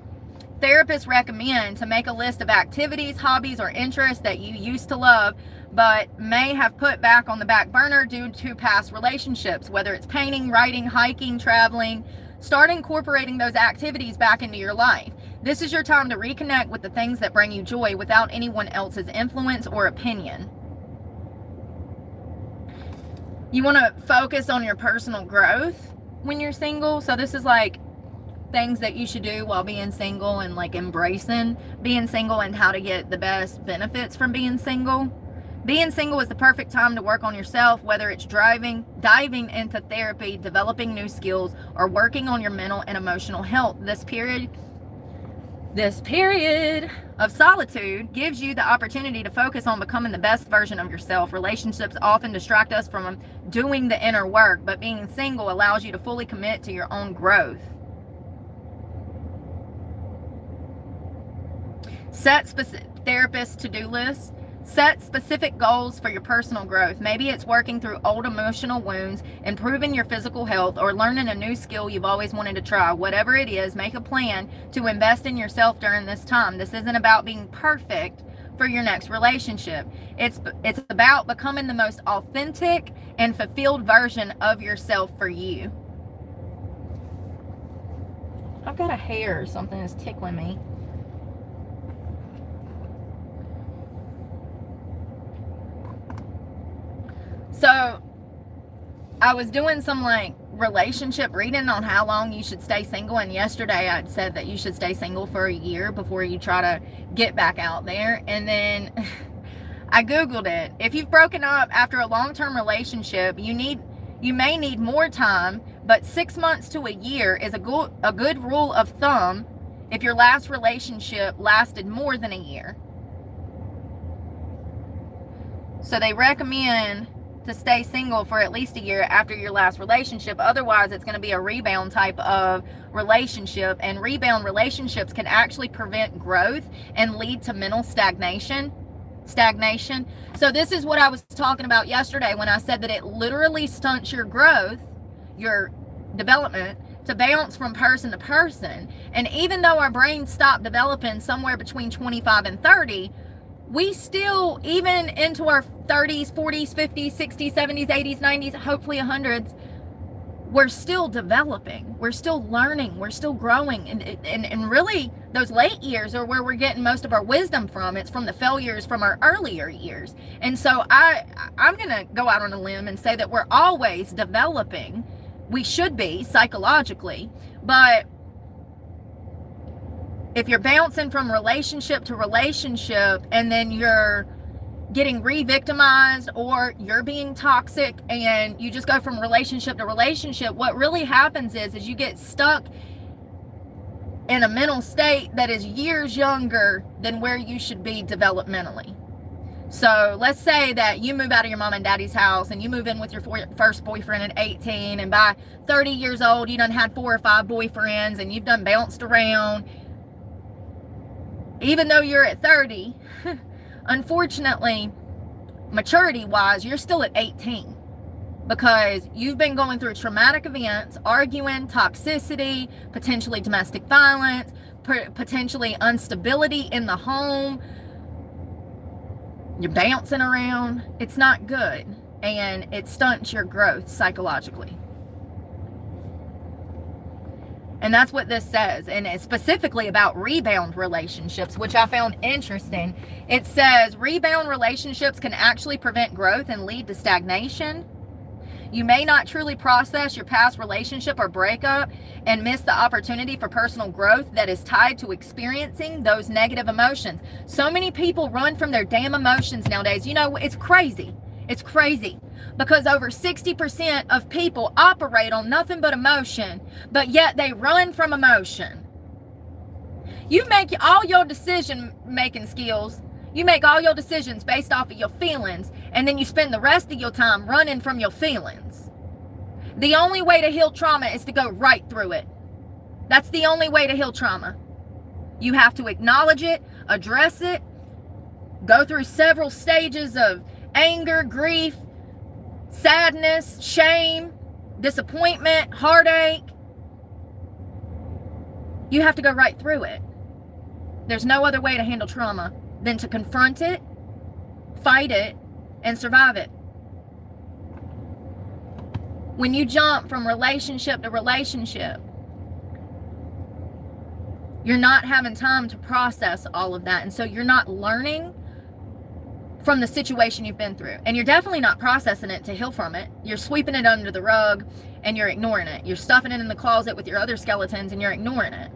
Therapists recommend to make a list of activities, hobbies, or interests that you used to love but may have put back on the back burner due to past relationships, whether it's painting, writing, hiking, traveling. Start incorporating those activities back into your life. This is your time to reconnect with the things that bring you joy without anyone else's influence or opinion. You want to focus on your personal growth when you're single. So this is like things that you should do while being single and like embracing being single and how to get the best benefits from being single. Being single is the perfect time to work on yourself, whether it's diving into therapy, developing new skills, or working on your mental and emotional health. This period of solitude gives you the opportunity to focus on becoming the best version of yourself. Relationships often distract us from doing the inner work, but being single allows you to fully commit to your own growth. Set specific therapist to-do lists. Set specific goals for your personal growth. Maybe it's working through old emotional wounds, improving your physical health, or learning a new skill you've always wanted to try. Whatever it is, make a plan to invest in yourself during this time. This isn't about being perfect for your next relationship. It's about becoming the most authentic and fulfilled version of yourself for you. I've got a hair or something that's tickling me. So I was doing some like relationship reading on how long you should stay single, and yesterday I'd said that you should stay single for a year before you try to get back out there. And then I googled it. If you've broken up after a long-term relationship, you may need more time, but 6 months to a year is a good rule of thumb if your last relationship lasted more than a year. So they recommend to stay single for at least a year after your last relationship. Otherwise, it's going to be a rebound type of relationship, and rebound relationships can actually prevent growth and lead to mental stagnation. stagnation. So this is what I was talking about yesterday when I said that it literally stunts your growth, your development, to bounce from person to person. And even though our brains stop developing somewhere between 25 and 30, we still, even into our 30s, 40s, 50s, 60s, 70s, 80s, 90s, hopefully 100s, we're still developing, we're still learning, we're still growing. And really, those late years are where we're getting most of our wisdom from. It's from the failures from our earlier years. And so I'm going to go out on a limb and say that we're always developing. We should be psychologically, but if you're bouncing from relationship to relationship and then you're getting re-victimized or you're being toxic and you just go from relationship to relationship, what really happens is you get stuck in a mental state that is years younger than where you should be developmentally. So let's say that you move out of your mom and daddy's house and you move in with your first boyfriend at 18, and by 30 years old you done had 4 or 5 boyfriends and you've done bounced around. Even though you're at 30, unfortunately, maturity wise, you're still at 18 because you've been going through traumatic events, arguing, toxicity, potentially domestic violence, potentially instability in the home. You're bouncing around. It's not good, and it stunts your growth psychologically. And that's what this says. And it's specifically about rebound relationships, which I found interesting. It says rebound relationships can actually prevent growth and lead to stagnation. You may not truly process your past relationship or breakup and miss the opportunity for personal growth that is tied to experiencing those negative emotions. So many people run from their damn emotions nowadays. You know, it's crazy. It's crazy because over 60% of people operate on nothing but emotion, but yet they run from emotion. You make all your decision-making skills. You make all your decisions based off of your feelings, and then you spend the rest of your time running from your feelings. The only way to heal trauma is to go right through it. That's the only way to heal trauma. You have to acknowledge it, address it, go through several stages of anger, grief, sadness, shame, disappointment, heartache. You have to go right through it. There's no other way to handle trauma than to confront it, fight it, and survive it. When you jump from relationship to relationship, you're not having time to process all of that. And so you're not learning from the situation you've been through. And you're definitely not processing it to heal from it. You're sweeping it under the rug and you're ignoring it. You're stuffing it in the closet with your other skeletons and you're ignoring it.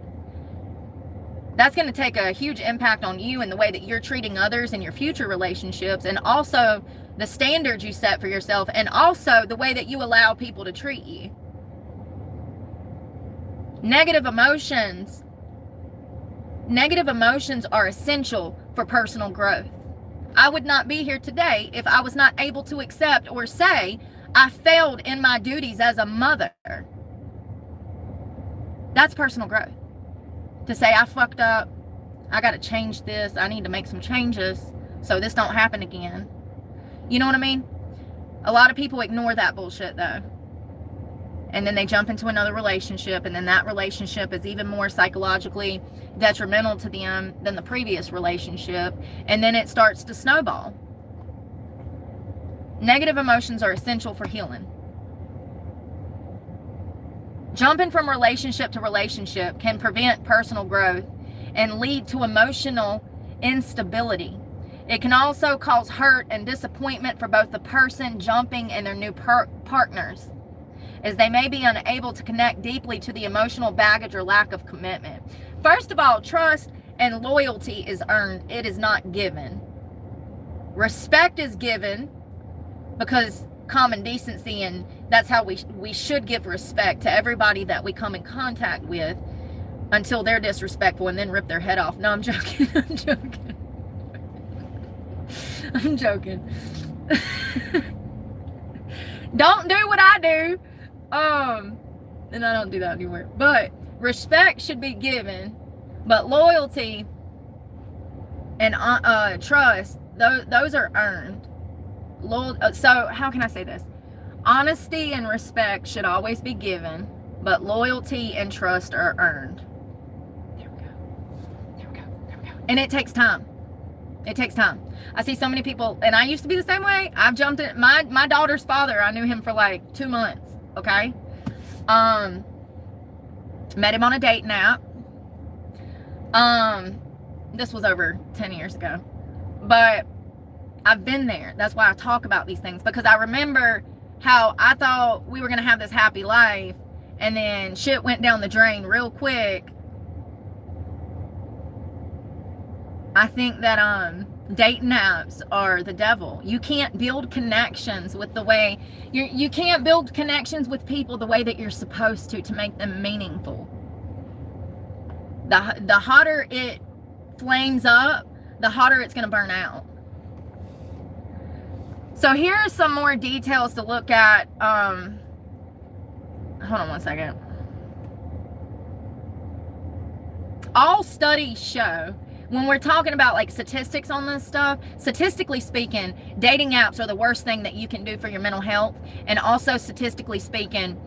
That's going to take a huge impact on you and the way that you're treating others in your future relationships, and also the standards you set for yourself, and also the way that you allow people to treat you. Negative emotions are essential for personal growth. I would not be here today if I was not able to accept or say I failed in my duties as a mother. That's personal growth. To say I fucked up, I got to change this, I need to make some changes so this don't happen again. You know what I mean? A lot of people ignore that bullshit though. And then they jump into another relationship, and then that relationship is even more psychologically detrimental to them than the previous relationship, and then it starts to snowball. Negative emotions are essential for healing. Jumping from relationship to relationship can prevent personal growth and lead to emotional instability. It can also cause hurt and disappointment for both the person jumping and their new partners, as they may be unable to connect deeply to the emotional baggage or lack of commitment. First of all, trust and loyalty is earned. It is not given. Respect is given because common decency, and that's how we should give respect to everybody that we come in contact with until they're disrespectful and then rip their head off. No, I'm joking. I'm joking. I'm joking. Don't do what I do. And I don't do that anymore. But respect should be given, but loyalty and trust, those are earned. So how can I say this? Honesty and respect should always be given, but loyalty and trust are earned. There we go. And it takes time. It takes time. I see so many people, and I used to be the same way. I've jumped in. My daughter's father, I knew him for like 2 months. Okay. Met him on a dating app. This was over 10 years ago. But I've been there. That's why I talk about these things, because I remember how I thought we were going to have this happy life, and then shit went down the drain real quick. I think that dating apps are the devil. You can't build connections with the way you can't build connections with people the way that you're supposed to make them meaningful. The hotter it flames up, the hotter it's going to burn out. So here are some more details to look at. Hold on one second. All studies show, when we're talking about like statistics on this stuff, statistically speaking, dating apps are the worst thing that you can do for your mental health. And also statistically speaking,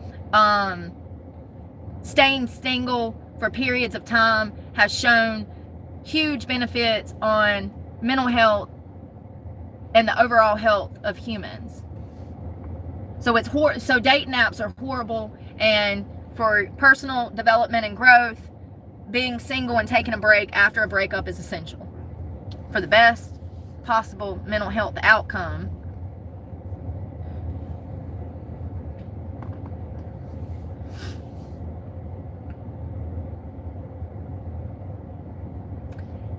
staying single for periods of time has shown huge benefits on mental health and the overall health of humans. So so dating apps are horrible, and for personal development and growth, being single and taking a break after a breakup is essential for the best possible mental health outcome.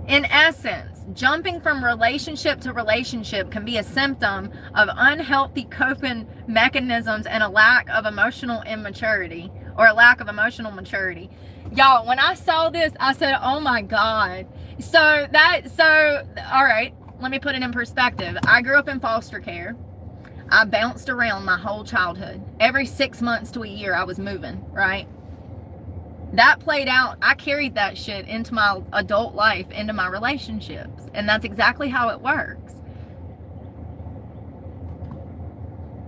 In essence, jumping from relationship to relationship can be a symptom of unhealthy coping mechanisms and a lack of emotional immaturity, or a lack of emotional maturity. Y'all, when I saw this, I said, oh my God. So, all right, let me put it in perspective. I grew up in foster care. I bounced around my whole childhood. Every 6 months to a year, I was moving, right? That played out. I carried that shit into my adult life, into my relationships. And that's exactly how it works.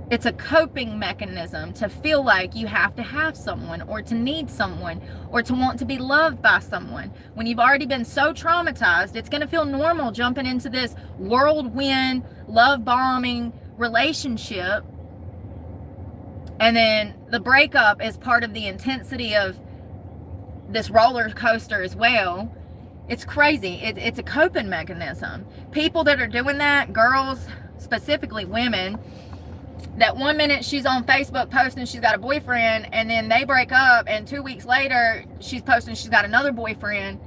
It's a coping mechanism to feel like you have to have someone, or to need someone, or to want to be loved by someone. When you've already been so traumatized, it's going to feel normal jumping into this whirlwind, love bombing relationship. And then the breakup is part of the intensity of this roller coaster as well. It's crazy. It's a coping mechanism. People that are doing that, girls, specifically women, that 1 minute she's on Facebook posting she's got a boyfriend, and then they break up, and 2 weeks later she's posting she's got another boyfriend,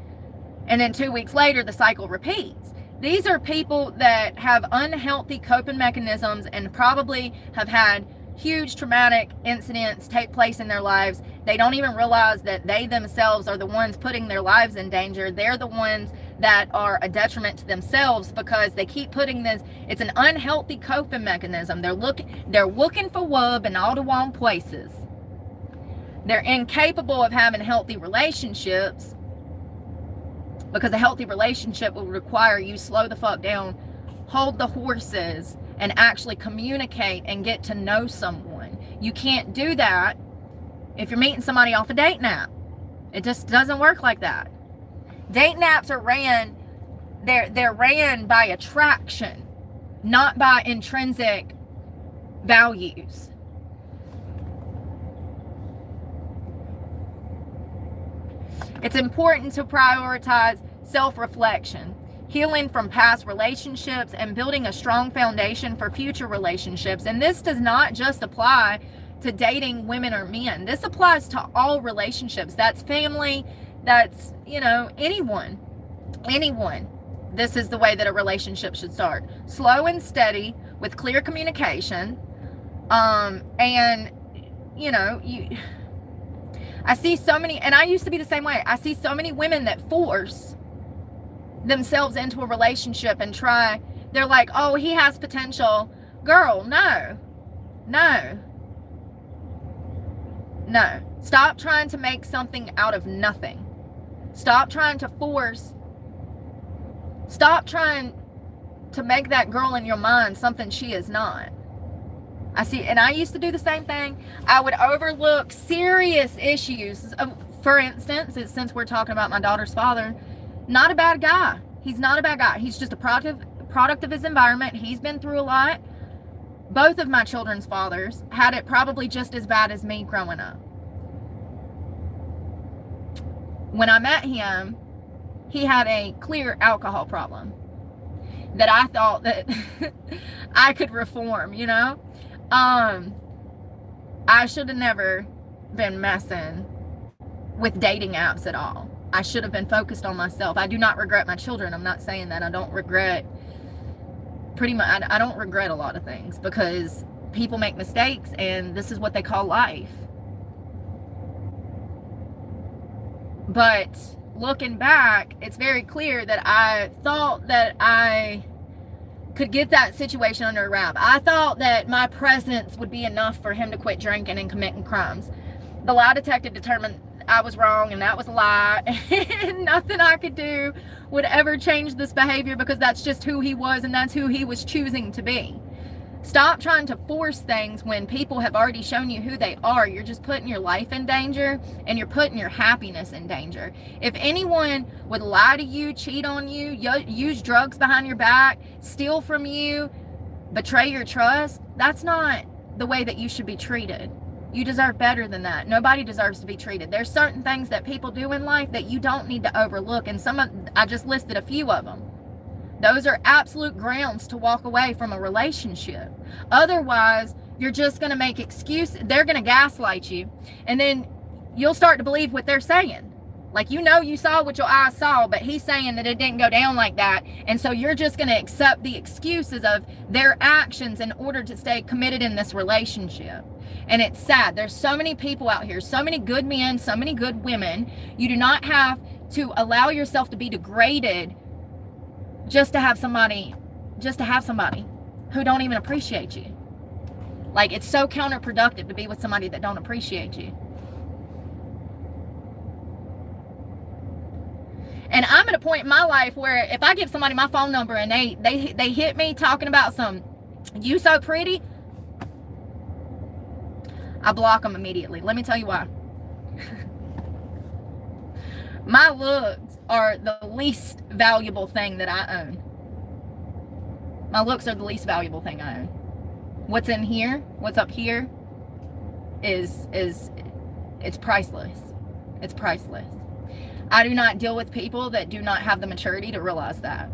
and then 2 weeks later the cycle repeats. These are people that have unhealthy coping mechanisms and probably have had huge traumatic incidents take place in their lives. They don't even realize that they themselves are the ones putting their lives in danger. They're the ones that are a detriment to themselves, because they keep putting this. It's an unhealthy coping mechanism. They're looking for love in all the wrong places. They're incapable of having healthy relationships, because a healthy relationship will require you slow the fuck down, hold the horses, and actually communicate and get to know someone. You can't do that if you're meeting somebody off a dating app. It just doesn't work like that. Dating apps are they're ran by attraction, not by intrinsic values. It's important to prioritize self-reflection, healing from past relationships, and building a strong foundation for future relationships. And this does not just apply to dating women or men. This applies to all relationships. That's family, that's, anyone. This is the way that a relationship should start. Slow and steady with clear communication. I see so many, and I used to be the same way. I see so many women that force themselves into a relationship and they're like, oh, he has potential. Girl, no. Stop trying to make something out of nothing. Stop trying to force. Stop trying to make that girl in your mind something she is not. I see, and I used to do the same thing. I would overlook serious issues. For instance, since we're talking about my daughter's father, not a bad guy. He's not a bad guy. He's just a product of his environment. He's been through a lot. Both of my children's fathers had it probably just as bad as me growing up. When I met him, he had a clear alcohol problem that I thought that I could reform, you know? I should have never been messing with dating apps at all. I should have been focused on myself. I do not regret my children. I'm not saying that. I don't regret I don't regret a lot of things, because people make mistakes and this is what they call life. But looking back, it's very clear that I thought that I could get that situation under a wrap. I thought that my presence would be enough for him to quit drinking and committing crimes. The lie detector determined I was wrong and that was a lie. And nothing I could do would ever change this behavior, because that's just who he was and that's who he was choosing to be. Stop trying to force things when people have already shown you who they are. You're just putting your life in danger, and you're putting your happiness in danger. If anyone would lie to you, cheat on you, use drugs behind your back, steal from you, betray your trust, that's not the way that you should be treated. You deserve better than that. Nobody deserves to be treated. There's certain things that people do in life that you don't need to overlook, and I just listed a few of them. Those are absolute grounds to walk away from a relationship. Otherwise, you're just going to make excuses. They're going to gaslight you, and then you'll start to believe what they're saying. Like, you saw what your eyes saw, but he's saying that it didn't go down like that. And so you're just going to accept the excuses of their actions in order to stay committed in this relationship. And it's sad. There's so many people out here, so many good men, so many good women. You do not have to allow yourself to be degraded just to have somebody who don't even appreciate you. Like, it's so counterproductive to be with somebody that don't appreciate you. And I'm at a point in my life where if I give somebody my phone number and they hit me talking about some, you so pretty, I block them immediately. Let me tell you why. My looks are the least valuable thing that I own. My looks are the least valuable thing I own. What's in here, what's up here it's priceless. It's priceless. I do not deal with people that do not have the maturity to realize that.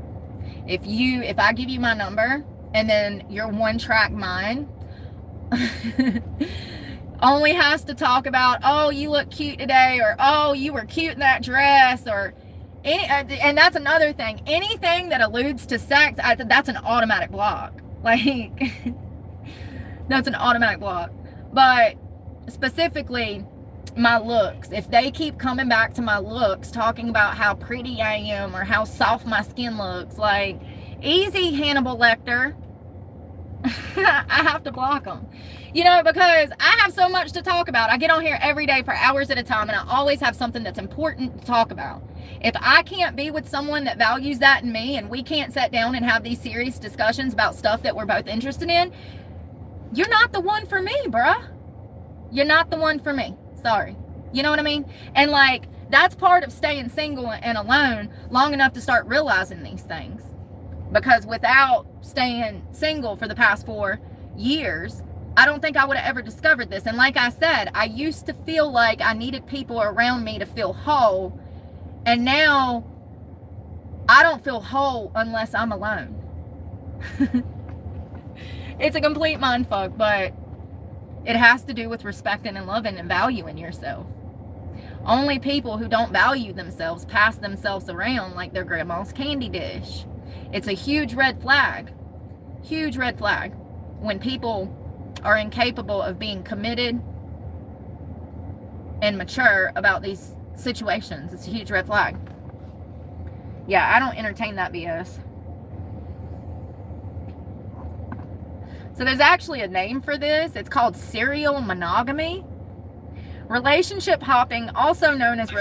If I give you my number and then your one-track mind only has to talk about, oh, you look cute today, or oh, you were cute in that dress, or and that's another thing. Anything that alludes to sex, that's an automatic block. Like, that's an automatic block. But specifically, my looks, if they keep coming back to my looks, talking about how pretty I am or how soft my skin looks, like, easy, Hannibal Lecter. I have to block them, because I have so much to talk about. I get on here every day for hours at a time, and I always have something that's important to talk about. If I can't be with someone that values that in me, and we can't sit down and have these serious discussions about stuff that we're both interested in, you're not the one for me, bruh. You're not the one for me. Sorry. You know what I mean? And like, that's part of staying single and alone long enough to start realizing these things. Because without staying single for the past 4 years, I don't think I would have ever discovered this. And like I said, I used to feel like I needed people around me to feel whole. And now I don't feel whole unless I'm alone. It's a complete mindfuck, but it has to do with respecting and loving and valuing yourself. Only people who don't value themselves pass themselves around like their grandma's candy dish. It's a huge red flag. Huge red flag. When people are incapable of being committed and mature about these situations. It's a huge red flag. Yeah, I don't entertain that BS. So there's actually a name for this. It's called serial monogamy. Relationship hopping, also known as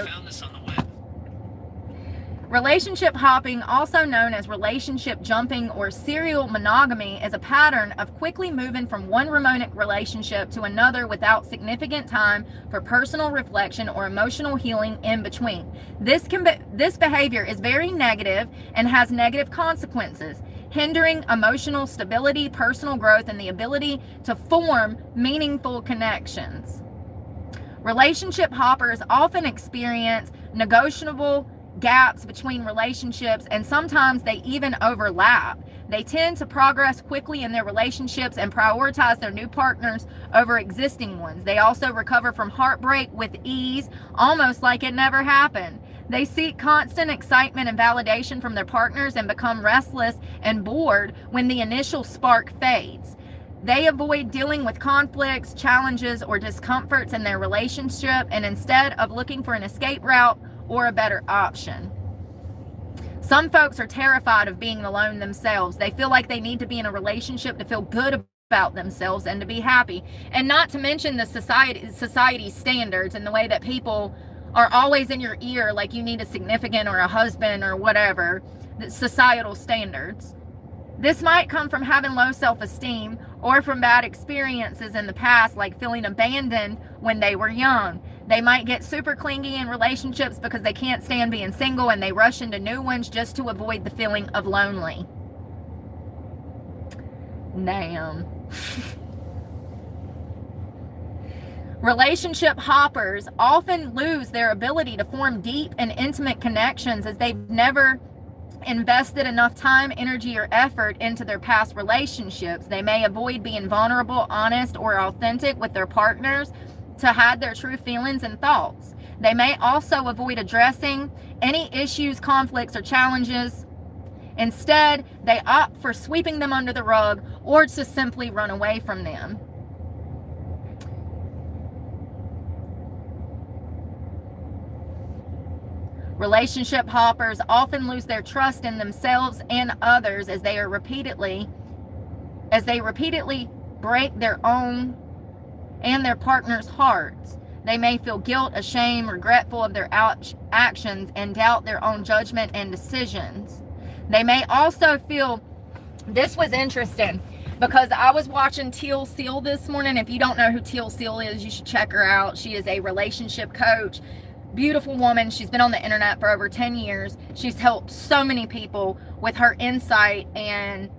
Relationship hopping, also known as relationship jumping or serial monogamy, is a pattern of quickly moving from one romantic relationship to another without significant time for personal reflection or emotional healing in between. This behavior is very negative and has negative consequences, hindering emotional stability, personal growth, and the ability to form meaningful connections. Relationship hoppers often experience negotiable gaps between relationships, and sometimes they even overlap. They tend to progress quickly in their relationships and prioritize their new partners over existing ones. They also recover from heartbreak with ease, almost like it never happened. They seek constant excitement and validation from their partners and become restless and bored when the initial spark fades. They avoid dealing with conflicts, challenges, or discomforts in their relationship, and instead of looking for an escape route or a better option. Some folks are terrified of being alone themselves. They feel like they need to be in a relationship to feel good about themselves and to be happy. And not to mention the society standards and the way that people are always in your ear, like you need a significant or a husband or whatever, the societal standards. This might come from having low self-esteem or from bad experiences in the past, like feeling abandoned when they were young. They might get super clingy in relationships because they can't stand being single, and they rush into new ones just to avoid the feeling of lonely. Damn. Relationship hoppers often lose their ability to form deep and intimate connections as they've never invested enough time, energy, or effort into their past relationships. They may avoid being vulnerable, honest, or authentic with their partners to hide their true feelings and thoughts. They may also avoid addressing any issues, conflicts, or challenges. Instead, they opt for sweeping them under the rug or to simply run away from them. Relationship hoppers often lose their trust in themselves and others as they repeatedly break their own and their partner's hearts. They may feel guilt, ashamed, regretful of their actions, and doubt their own judgment and decisions. They may also feel, this was interesting because I was watching Teal Seal this morning. If you don't know who Teal Seal is, you should check her out. She is a relationship coach. Beautiful woman. She's been on the internet for over 10 years. She's helped so many people with her insight and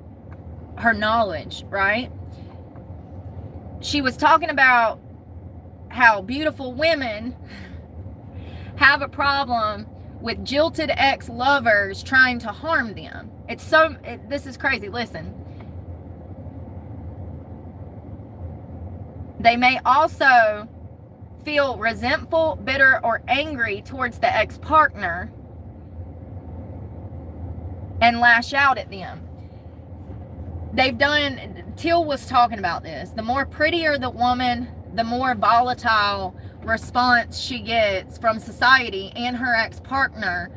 her knowledge, right? She was talking about how beautiful women have a problem with jilted ex-lovers trying to harm them. This is crazy. Listen. They may also feel resentful, bitter, or angry towards the ex-partner and lash out at them. Teal was talking about this. The more prettier the woman, the more volatile response she gets from society and her ex-partner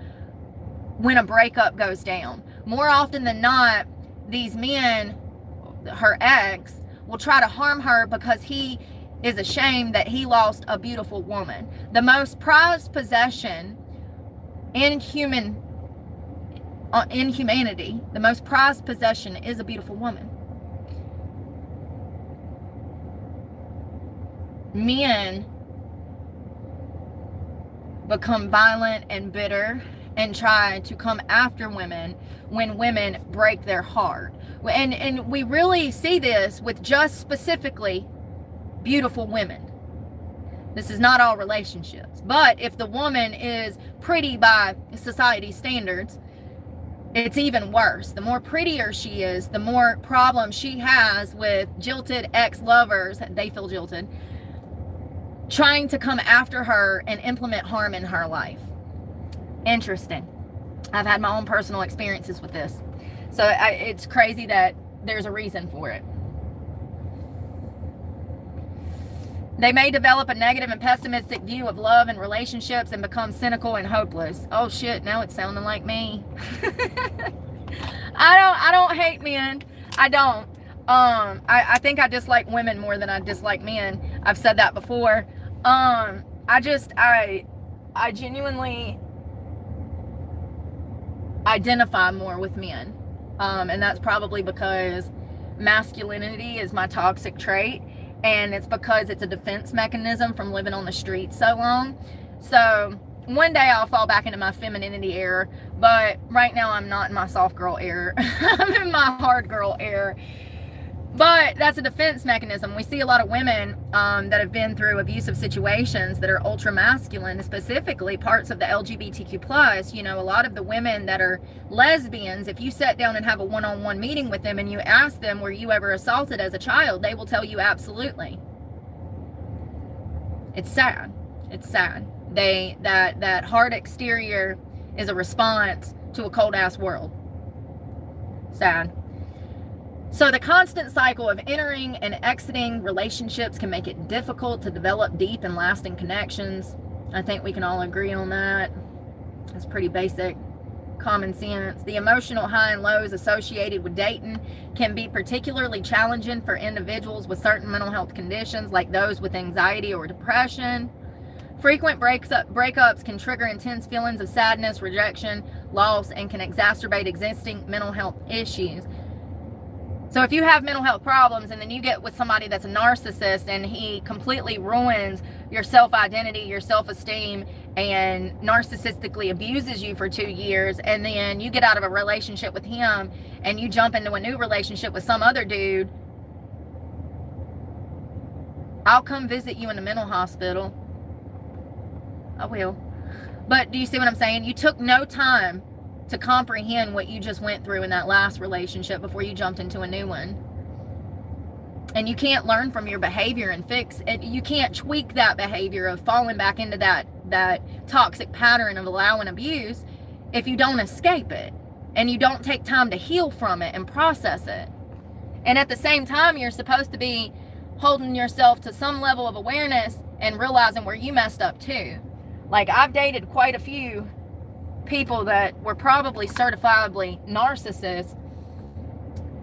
when a breakup goes down. More often than not, these men, her ex, will try to harm her because he is ashamed that he lost a beautiful woman. The most prized possession in humanity, the most prized possession is a beautiful woman. Men become violent and bitter and try to come after women when women break their heart. And we really see this with just specifically beautiful women. This is not all relationships. But if the woman is pretty by society standards, it's even worse. The more prettier she is, the more problems she has with jilted ex-lovers, they feel jilted, trying to come after her and implement harm in her life. Interesting. I've had my own personal experiences with this. So it's crazy that there's a reason for it. They may develop a negative and pessimistic view of love and relationships and become cynical and hopeless. Oh shit, now it's sounding like me. I don't hate men. I don't. I think I dislike women more than I dislike men. I've said that before. I genuinely identify more with men. And that's probably because masculinity is my toxic trait, and it's because it's a defense mechanism from living on the streets so long. So one day I'll fall back into my femininity era, but right now I'm not in my soft girl era. I'm in my hard girl era. But that's a defense mechanism. We see a lot of women that have been through abusive situations that are ultra masculine, specifically parts of the LGBTQ plus. You know, a lot of the women that are lesbians, if you sit down and have a one-on-one meeting with them and you ask them, were you ever assaulted as a child? They will tell you absolutely. It's sad. It's sad. That hard exterior is a response to a cold ass world. Sad. So the constant cycle of entering and exiting relationships can make it difficult to develop deep and lasting connections. I think we can all agree on that. It's pretty basic common sense. The emotional high and lows associated with dating can be particularly challenging for individuals with certain mental health conditions, like those with anxiety or depression. Frequent breakups can trigger intense feelings of sadness, rejection, loss, and can exacerbate existing mental health issues. So if you have mental health problems and then you get with somebody that's a narcissist and he completely ruins your self-identity, your self-esteem, and narcissistically abuses you for 2 years, and then you get out of a relationship with him and you jump into a new relationship with some other dude, I'll come visit you in the mental hospital. I will. But do you see what I'm saying? You took no time to comprehend what you just went through in that last relationship before you jumped into a new one. And you can't learn from your behavior and fix it. You can't tweak that behavior of falling back into that toxic pattern of allowing abuse if you don't escape it and you don't take time to heal from it and process it. And at the same time, you're supposed to be holding yourself to some level of awareness and realizing where you messed up too. Like, I've dated quite a few people that were probably certifiably narcissists,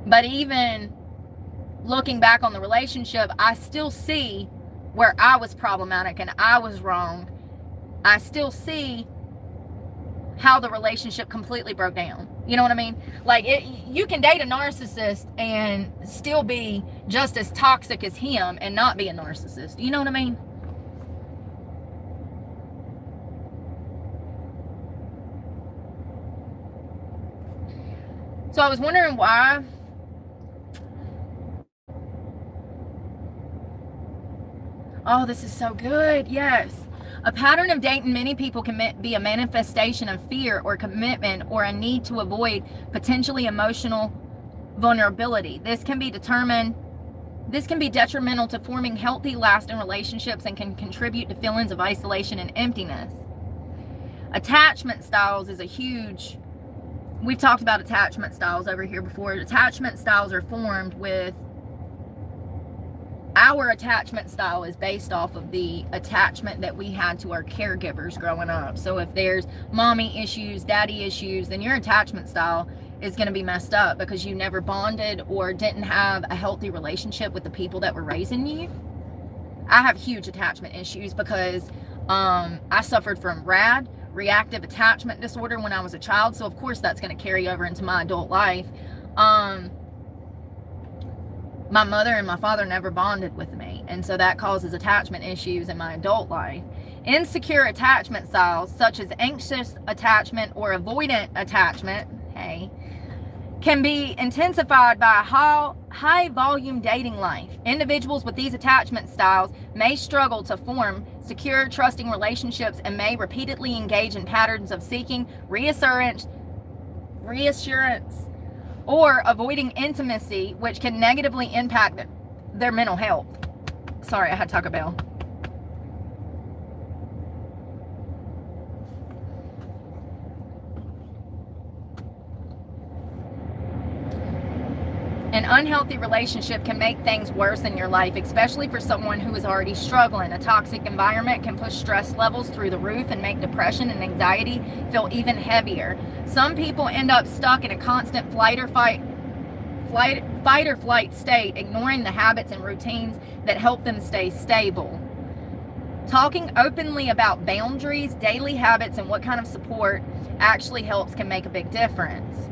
but even looking back on the relationship, I still see where I was problematic and I was wrong. I still see how the relationship completely broke down. You know what I mean? Like, you can date a narcissist and still be just as toxic as him and not be a narcissist. You know what I mean? So I was wondering why oh, this is so good. Yes. A pattern of dating many people can be a manifestation of fear or commitment or a need to avoid potentially emotional vulnerability. This can be detrimental to forming healthy, lasting relationships and can contribute to feelings of isolation and emptiness. Attachment styles is a huge... We've talked about attachment styles over here before. Attachment styles are formed with... Our attachment style is based off of the attachment that we had to our caregivers growing up. So if there's mommy issues, daddy issues, then your attachment style is going to be messed up because you never bonded or didn't have a healthy relationship with the people that were raising you. I have huge attachment issues because I suffered from RAD, reactive attachment disorder, when I was a child. So of course that's going to carry over into my adult life. My mother and my father never bonded with me, and so that causes attachment issues in my adult life. Insecure attachment styles, such as anxious attachment or avoidant attachment, can be intensified by a high volume dating life. Individuals with these attachment styles may struggle to form secure, trusting relationships and may repeatedly engage in patterns of seeking reassurance or avoiding intimacy, which can negatively impact their mental health. Sorry, I had Taco Bell. An unhealthy relationship can make things worse in your life, especially for someone who is already struggling. A toxic environment can push stress levels through the roof and make depression and anxiety feel even heavier. Some people end up stuck in a constant fight or flight state, ignoring the habits and routines that help them stay stable. Talking openly about boundaries, daily habits, and what kind of support actually helps can make a big difference.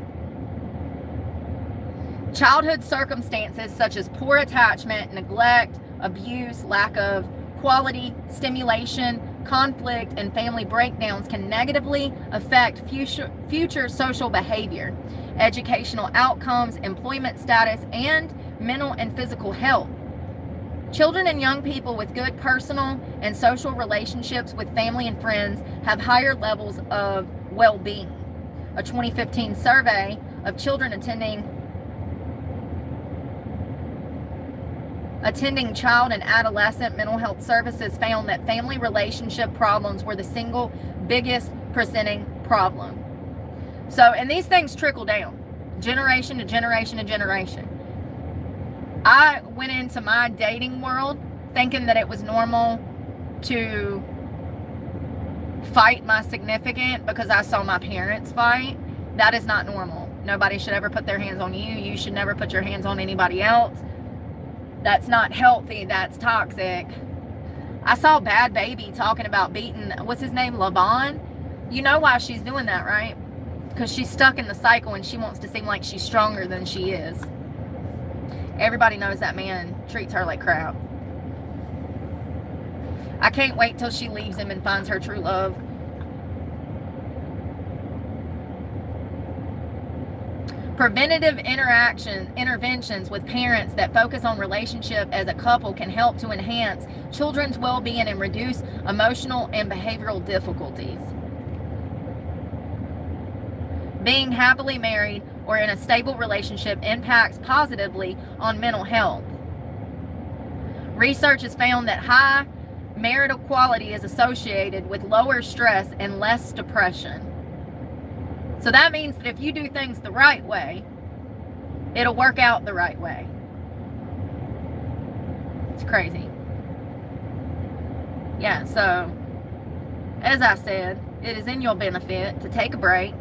Childhood circumstances such as poor attachment, neglect, abuse, lack of quality stimulation, conflict, and family breakdowns can negatively affect future social behavior, educational outcomes, employment status, and mental and physical health. Children and young people with good personal and social relationships with family and friends have higher levels of well-being. A 2015 survey of children attending child and adolescent mental health services found that family relationship problems were the single biggest presenting problem. So, and these things trickle down, generation to generation to generation. I went into my dating world thinking that it was normal to fight my significant because I saw my parents fight. That is not normal. Nobody should ever put their hands on you. You should never put your hands on anybody else. That's not healthy. That's toxic. I saw Bad Baby talking about beating, what's his name, Lavon. You know why she's doing that, right? Because she's stuck in the cycle and she wants to seem like she's stronger than she is. Everybody knows that man treats her like crap. I can't wait till she leaves him and finds her true love. Preventative interventions with parents that focus on relationship as a couple can help to enhance children's well-being and reduce emotional and behavioral difficulties. Being happily married or in a stable relationship impacts positively on mental health. Research has found that high marital quality is associated with lower stress and less depression. So that means that if you do things the right way, it'll work out the right way. It's crazy. Yeah, so as I said, it is in your benefit to take a break,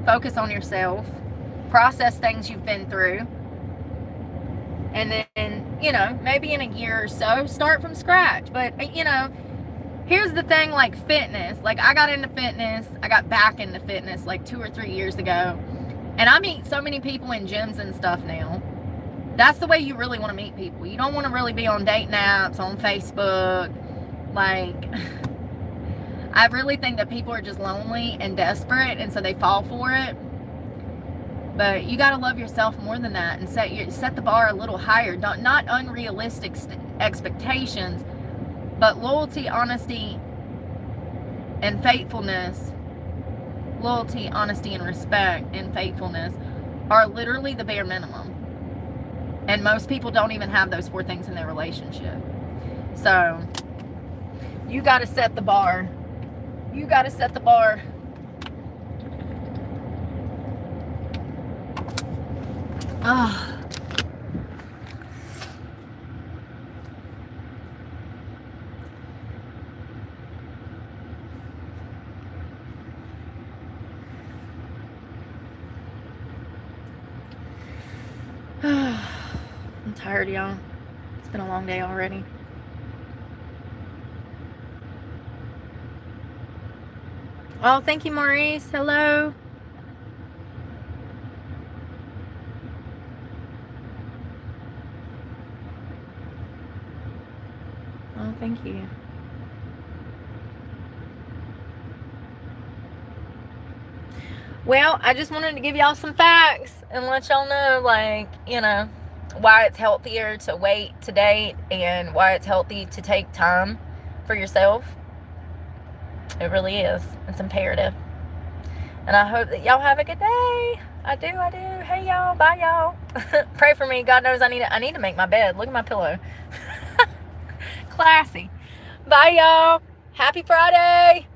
focus on yourself, process things you've been through, and then, you know, maybe in a year or so, start from scratch. But, you know, here's the thing, like fitness. Like, I got into fitness. I got back into fitness like 2 or 3 years ago. And I meet so many people in gyms and stuff now. That's the way you really want to meet people. You don't want to really be on dating apps, on Facebook. Like, I really think that people are just lonely and desperate, and so they fall for it. But you got to love yourself more than that and set the bar a little higher. Not unrealistic expectations, but loyalty, honesty, and faithfulness. Loyalty, honesty, and respect and faithfulness are literally the bare minimum. And most people don't even have those 4 things in their relationship. So, you got to set the bar. You got to set the bar. Ah. I'm tired, y'all. It's been a long day already. Oh, thank you, Maurice. Hello. Oh, thank you. Well, I just wanted to give y'all some facts and let y'all know, like, you know, why it's healthier to wait to date and why it's healthy to take time for yourself. It really is. It's imperative. And I hope that y'all have a good day. I do. Hey, y'all. Bye, y'all. Pray for me. God knows I need to make my bed. Look at my pillow. Classy. Bye, y'all. Happy Friday.